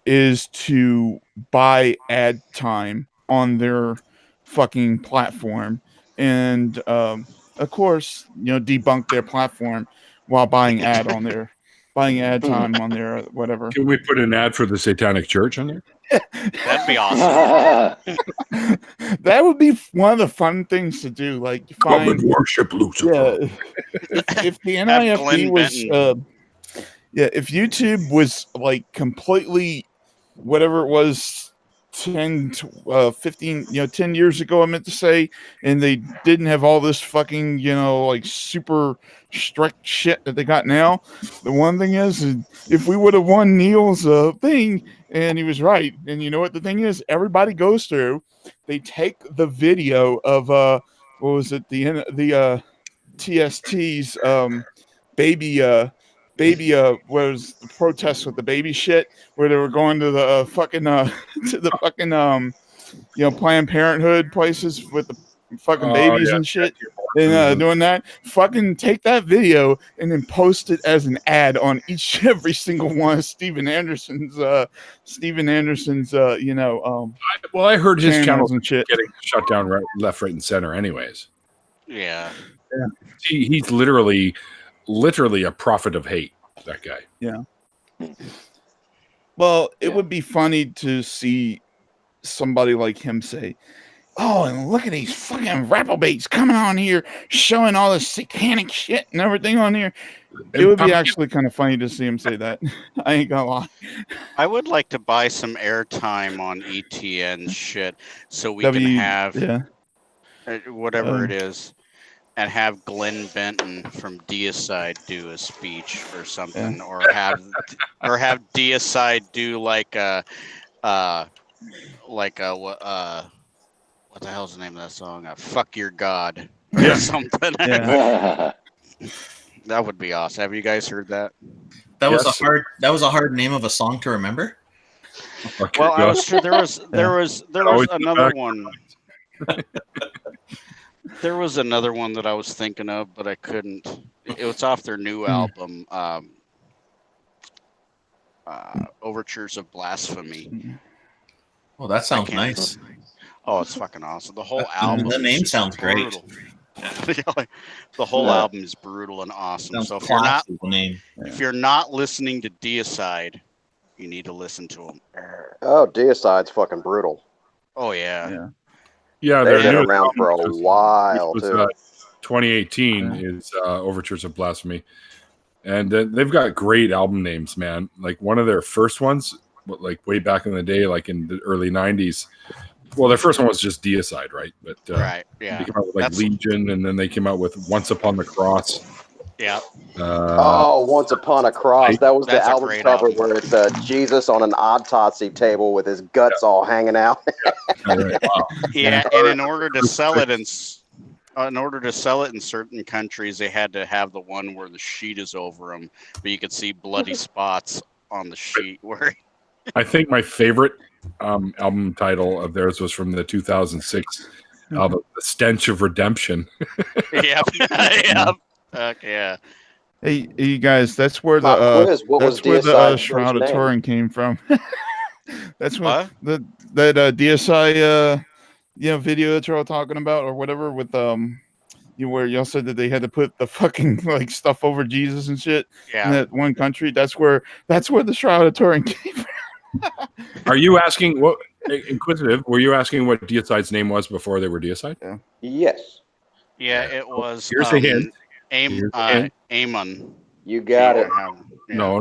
Speaker 3: is to buy ad time on their fucking platform, and of course, debunk their platform while buying ad time on their whatever.
Speaker 1: Can we put an ad for the Satanic Church on there?
Speaker 4: That'd be awesome.
Speaker 3: That would be one of the fun things to do. Like,
Speaker 1: come and worship Lucifer.
Speaker 3: Yeah, if the NIFB was, if YouTube was like completely whatever it was 10 15 10 years ago, I meant to say, and they didn't have all this fucking like super strict shit that they got now. The one thing is, if we would have won Neil's thing and he was right, and you know what the thing is, everybody goes through, they take the video of what was it, the TST's baby was the protest with the baby shit, where they were going to the fucking to the fucking Planned Parenthood places with fucking babies and shit, and doing that. Fucking take that video and then post it as an ad on every single one of Steven Anderson's
Speaker 1: well, I heard his channels and shit getting shut down left, right, and center anyways.
Speaker 4: Yeah.
Speaker 1: He's literally a prophet of hate, that guy.
Speaker 3: Yeah. Well, it would be funny to see somebody like him say, "Oh, and look at these fucking reprobates coming on here showing all this satanic shit and everything on here." It would be actually kind of funny to see him say that. I ain't gonna lie.
Speaker 4: I would like to buy some airtime on ETN shit so we can have whatever it is, and have Glenn Benton from Deicide do a speech or something, or have Deicide do like a what the hell's the name of that song? Fuck Your God or something. That would be awesome. Have you guys heard that?
Speaker 7: That was a hard name of a song to remember.
Speaker 4: Well, I was sure there was another one. There was another one that I was thinking of, but I couldn't. It was off their new album, Overtures of Blasphemy.
Speaker 7: Oh, that sounds nice.
Speaker 4: Oh, it's fucking awesome. The whole album.
Speaker 7: The name sounds great.
Speaker 4: The whole album is brutal and awesome. So if you're not listening to Deicide, you need to listen to them.
Speaker 12: Oh, Deicide's fucking brutal.
Speaker 4: Oh yeah.
Speaker 12: They've been around for a while too.
Speaker 1: 2018 is Overtures of Blasphemy, and they've got great album names, man. Like one of their first ones, like way back in the day, like in the early '90s. Well, their first one was just Deicide, right? But
Speaker 4: right, yeah.
Speaker 1: They came out with like Legion, and then they came out with Once Upon the Cross.
Speaker 4: Yeah.
Speaker 12: Once Upon a Cross. That was the album cover where it's Jesus on an autopsy table with his guts all hanging out.
Speaker 4: Yeah, and in order to sell it in certain countries, they had to have the one where the sheet is over them, but you could see bloody spots on the sheet. Where
Speaker 1: I think my favorite album title of theirs was from the 2006 album, "The Stench of Redemption."
Speaker 4: Yep. Yeah.
Speaker 3: Hey, you guys, that's where the Shroud of Turin came from. That's what that DSI video that you're all talking about or whatever with where y'all said that they had to put the fucking like stuff over Jesus and shit in that one country. That's where the Shroud of Turin came from.
Speaker 1: Are you asking what inquisitive? Were you asking what Deicide's name was before they were Deicide?
Speaker 12: Yeah. Yes.
Speaker 4: Yeah, it was.
Speaker 1: Here's the hint.
Speaker 4: Amon.
Speaker 12: You got it.
Speaker 4: No.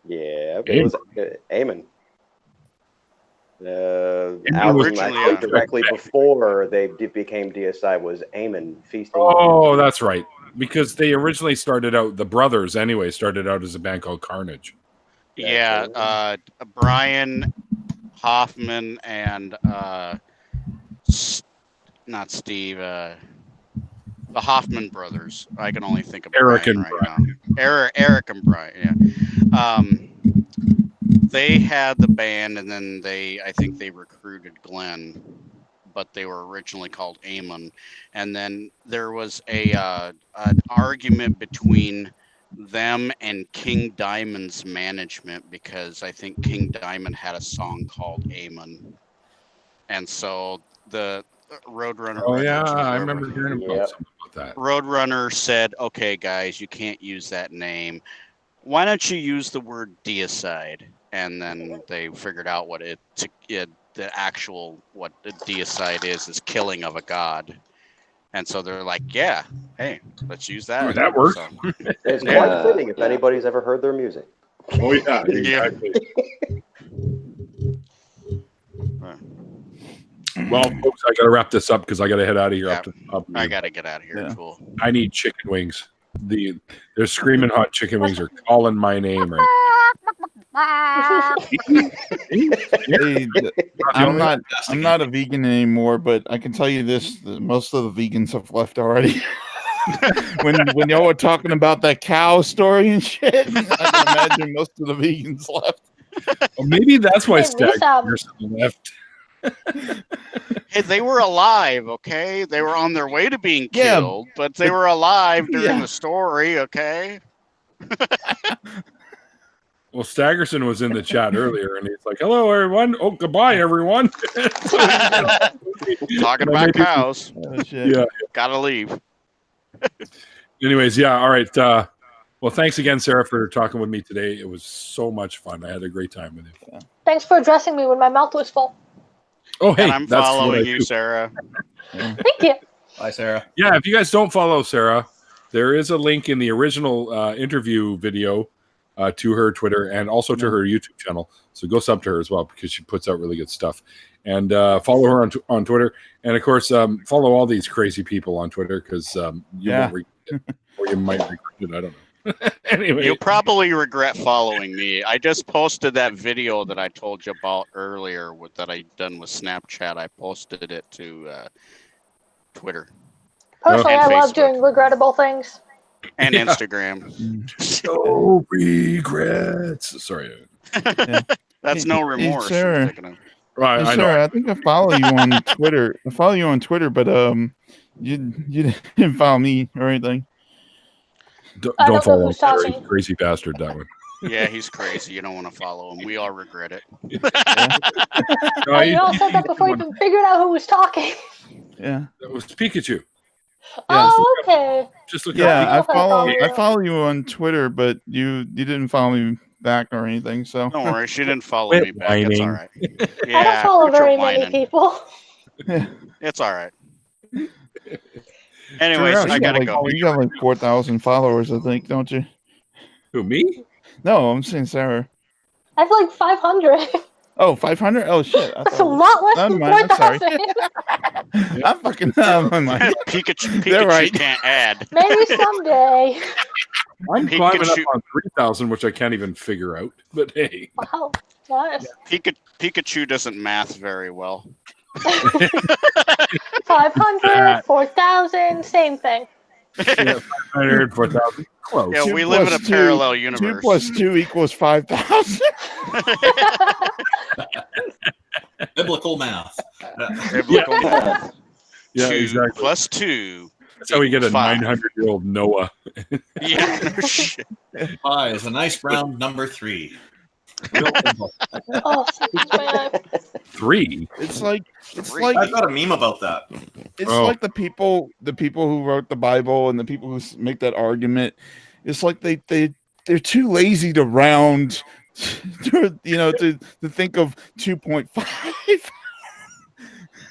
Speaker 12: Yeah, it was Amon. The album directly before they became DSI was Amon Feasting.
Speaker 1: Oh, that's right. Because they originally started out, the brothers anyway, started out as a band called Carnage.
Speaker 4: Yeah, Brian Hoffman and not Steve, the Hoffman brothers. I can only think of
Speaker 1: Eric
Speaker 4: Brian
Speaker 1: and
Speaker 4: right now. Eric and Brian, yeah. They had the band, and then I think they recruited Glenn, but they were originally called Amon. And then there was an argument between them and King Diamond's management, because I think King Diamond had a song called Amon. And so the Roadrunner.
Speaker 1: Oh, yeah, I remember hearing about something about that.
Speaker 4: Roadrunner said, "Okay, guys, you can't use that name. Why don't you use the word Deicide?" And then they figured out what the Deicide is killing of a god. And so they're like, yeah, hey, let's use that.
Speaker 1: Oh, that works.
Speaker 4: So,
Speaker 12: it's quite fitting if anybody's ever heard their music.
Speaker 1: Oh, yeah. Exactly. Well, folks, I got to wrap this up because I got to head out of here.
Speaker 4: Yeah, I got to get out of here. Yeah. Cool.
Speaker 1: I need chicken wings. They're screaming hot chicken wings are calling my name right.
Speaker 3: Hey, I'm not a vegan anymore, but I can tell you this: most of the vegans have left already. when y'all were talking about that cow story and shit, I can imagine most of the vegans left.
Speaker 1: Well, maybe that's why Stag left.
Speaker 4: Hey, they were alive, okay? They were on their way to being killed, but they were alive during the story, okay?
Speaker 1: Well, Staggerson was in the chat earlier, and he's like, "Hello, everyone. Oh, goodbye, everyone."
Speaker 4: Talking about cows.
Speaker 3: Oh, shit.
Speaker 1: Yeah,
Speaker 4: gotta leave.
Speaker 1: Anyways, yeah, all right. Well, thanks again, Sarah, for talking with me today. It was so much fun. I had a great time with you.
Speaker 6: Thanks for addressing me when my mouth was full.
Speaker 1: Oh, hey,
Speaker 4: and I'm
Speaker 1: that's
Speaker 4: following
Speaker 1: what I
Speaker 4: you,
Speaker 1: do.
Speaker 4: Sarah.
Speaker 6: Thank you.
Speaker 7: Bye, Sarah.
Speaker 1: Yeah, if you guys don't follow Sarah, there is a link in the original interview video to her Twitter and also to her YouTube channel. So go sub to her as well because she puts out really good stuff. And follow her on Twitter. And, of course, follow all these crazy people on Twitter because you won't regret it, or you might regret it. I don't know. Anyway.
Speaker 4: You'll probably regret following me. I just posted that video that I told you about earlier that I done with Snapchat. I posted it to Twitter.
Speaker 6: Personally,
Speaker 4: and
Speaker 6: I love
Speaker 4: Facebook.
Speaker 6: doing regrettable things.
Speaker 4: And Instagram.
Speaker 1: No regrets. Sorry.
Speaker 4: That's no remorse.
Speaker 3: Hey, Sarah.
Speaker 4: I'm thinking of.
Speaker 1: Right,
Speaker 3: Hey,
Speaker 1: I
Speaker 3: Sarah,
Speaker 1: know.
Speaker 3: I think I follow you on Twitter. I follow you on Twitter, but you didn't follow me or anything.
Speaker 1: Don't
Speaker 6: know
Speaker 1: follow him,
Speaker 6: who's
Speaker 1: Sarah.
Speaker 6: talking.
Speaker 1: He's a crazy bastard, that one.
Speaker 4: Yeah, he's crazy. You don't want to follow him. We all regret it.
Speaker 1: No,
Speaker 6: You all said that before you even figured out who was talking.
Speaker 3: Yeah.
Speaker 1: That was Pikachu.
Speaker 6: Oh, okay.
Speaker 1: Just look
Speaker 3: Yeah,
Speaker 1: up.
Speaker 3: I follow you on Twitter, but you didn't follow me back or anything. So
Speaker 4: Don't worry, she didn't follow
Speaker 1: Quit
Speaker 4: me back. It's
Speaker 1: whining.
Speaker 4: all right.
Speaker 6: I
Speaker 4: Yeah,
Speaker 6: don't follow
Speaker 4: quit your
Speaker 6: very many
Speaker 4: whining.
Speaker 6: people.
Speaker 4: It's all right. Anyways,
Speaker 3: Sarah,
Speaker 4: I
Speaker 3: you got
Speaker 4: gotta
Speaker 3: like,
Speaker 4: go.
Speaker 3: You got like 4,000 followers, I think, don't you?
Speaker 1: Who, me?
Speaker 3: No, I'm saying Sarah.
Speaker 6: I have like 500.
Speaker 3: Oh, 500? Oh shit! I
Speaker 6: That's a
Speaker 3: thought it was-
Speaker 6: lot less
Speaker 3: Never
Speaker 6: than
Speaker 3: mind, I'm sorry.
Speaker 6: 4,000.
Speaker 3: I'm fucking my mind. They're
Speaker 4: Pikachu
Speaker 3: right.
Speaker 4: can't add.
Speaker 6: Maybe someday.
Speaker 1: I'm climbing up
Speaker 4: Pikachu-
Speaker 1: on 3,000, which I can't even figure out. But hey,
Speaker 6: Wow. Nice.
Speaker 4: Pikachu doesn't math very well.
Speaker 6: 500, 4,000, same thing.
Speaker 1: yeah, 500, 4,000, close.
Speaker 4: Yeah,
Speaker 3: Two
Speaker 4: we live in a
Speaker 3: plus two-
Speaker 4: parallel
Speaker 3: 2
Speaker 4: universe.
Speaker 3: plus 2 equals 5,000.
Speaker 7: Biblical math.
Speaker 4: Biblical math.
Speaker 1: Yeah,
Speaker 4: 2
Speaker 1: exactly.
Speaker 4: plus 2.
Speaker 1: That's how we get a
Speaker 4: 5.
Speaker 1: 900-year-old Noah.
Speaker 4: Yeah, no shit.
Speaker 7: Pi is a nice round number 3. Real simple.
Speaker 6: Oh, man.
Speaker 1: 3?
Speaker 3: It's like
Speaker 7: I've got a meme about that.
Speaker 3: it's
Speaker 1: Oh.
Speaker 3: like the people who wrote the Bible and the people who make that argument. It's like they're too lazy to round, to think of 2.5.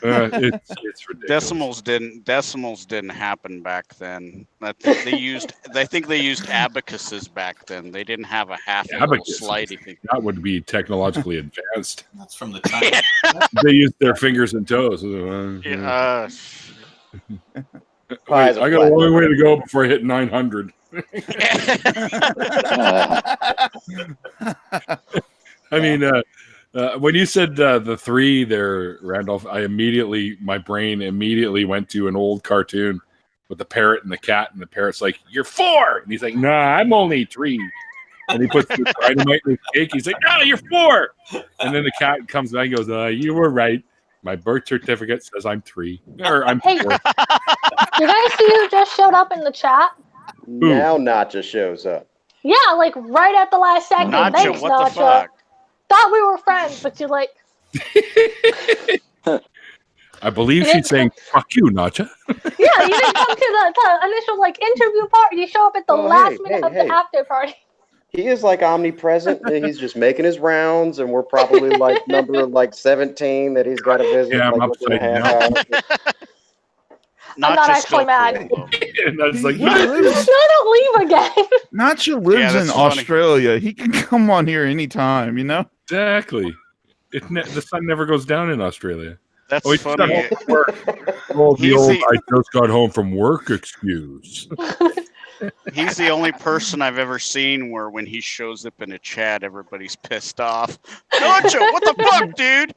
Speaker 1: It's ridiculous.
Speaker 4: Decimals didn't happen back then. I think they used abacuses back then. They didn't have a half a little
Speaker 1: Abacus.
Speaker 4: slidey thing.
Speaker 1: That would be technologically advanced.
Speaker 7: That's from the China.
Speaker 1: They used their fingers and toes.
Speaker 4: Yeah,
Speaker 1: Wait, I got a long way to go before I hit 900. I mean, when you said the 3 there, Randolph, my brain immediately went to an old cartoon with the parrot and the cat, and the parrot's like, "You're 4," and he's like, "Nah, I'm only 3." And he puts the dynamite in his cake. He's like, "No, you're 4." And then the cat comes back and goes, "You were right. My birth certificate says I'm 3, or I'm 4."
Speaker 6: Hey, you guys see who just showed up in the chat?
Speaker 12: Now Nacha shows up.
Speaker 6: Yeah, like right at the last second.
Speaker 4: Nacha,
Speaker 6: Thanks,
Speaker 4: what the
Speaker 6: Nacha.
Speaker 4: fuck?
Speaker 6: Thought we were friends, but you like.
Speaker 1: I believe she's saying, "Fuck you, Nacha."
Speaker 6: Yeah, you didn't come to the initial interview part. You show up at the last minute of the after party.
Speaker 12: He is omnipresent. He's just making his rounds, and we're probably number 17 that he's got to visit.
Speaker 1: Yeah, I'm
Speaker 12: within a
Speaker 1: upside
Speaker 12: half
Speaker 1: down.
Speaker 12: hour.
Speaker 6: I'm not actually mad.
Speaker 1: And that's like,
Speaker 6: No, don't leave again.
Speaker 3: Nacho lives in Australia. He can come on here anytime,
Speaker 1: Exactly. The sun never goes down in Australia.
Speaker 4: That's
Speaker 1: he's
Speaker 4: funny.
Speaker 1: got home from work. Oh, the old "I just got home from work" excuse.
Speaker 4: He's the only person I've ever seen where when he shows up in a chat, everybody's pissed off. Nacho, what the fuck, dude?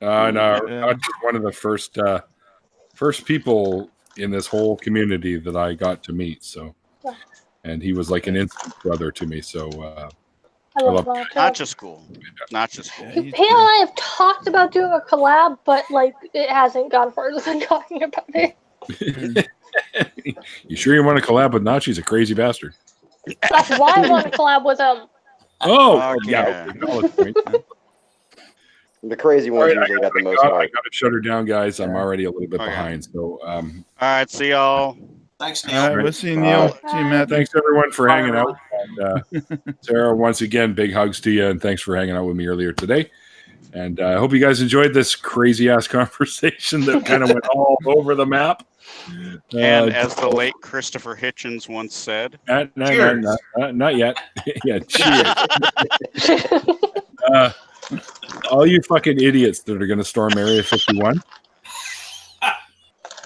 Speaker 1: No, Nacho's one of the first people in this whole community that I got to meet. So, and he was like an instant brother to me. So,
Speaker 6: I love Nacho.
Speaker 4: Nacho's cool. Nacho's cool.
Speaker 6: He and I have talked about doing a collab, but like it hasn't gone further than talking about it.
Speaker 1: You sure you want to collab with Nacho? He's a crazy bastard.
Speaker 6: That's why I want to collab with him.
Speaker 1: Oh, yeah. Okay.
Speaker 12: The crazy ones usually got the most
Speaker 1: I
Speaker 12: heart.
Speaker 1: got to shut her down, guys. I'm already a little bit behind. So,
Speaker 4: all right, see y'all.
Speaker 7: Thanks, Neil.
Speaker 3: All right, we'll see you, Neil. See you, Matt.
Speaker 1: Thanks everyone for hanging out. And, Sarah, once again, big hugs to you, and thanks for hanging out with me earlier today. And I hope you guys enjoyed this crazy ass conversation that kind of went all over the map.
Speaker 4: And as the late Christopher Hitchens once said,
Speaker 1: not yet. Yeah, cheers. All you fucking idiots that are going to storm Area 51,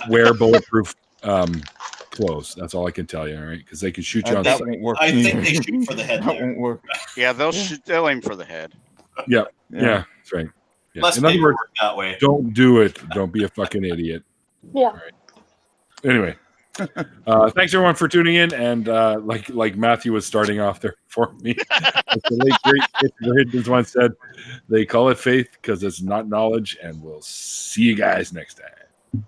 Speaker 1: wear bulletproof clothes. That's all I can tell you, all right? Because they can shoot you on
Speaker 7: that
Speaker 1: sight.
Speaker 7: won't work. I think they shoot for the head.
Speaker 3: That won't work.
Speaker 4: Yeah, they'll aim for the head.
Speaker 1: Yeah, that's right. Yeah.
Speaker 7: Less
Speaker 1: In other words,
Speaker 7: work that way.
Speaker 1: don't do it. Don't be a fucking idiot.
Speaker 6: Yeah.
Speaker 1: Right. Anyway, thanks everyone for tuning in. And like Matthew was starting off there for me, the late great Christopher Hitchens once said, "They call it faith because it's not knowledge." And we'll see you guys next time.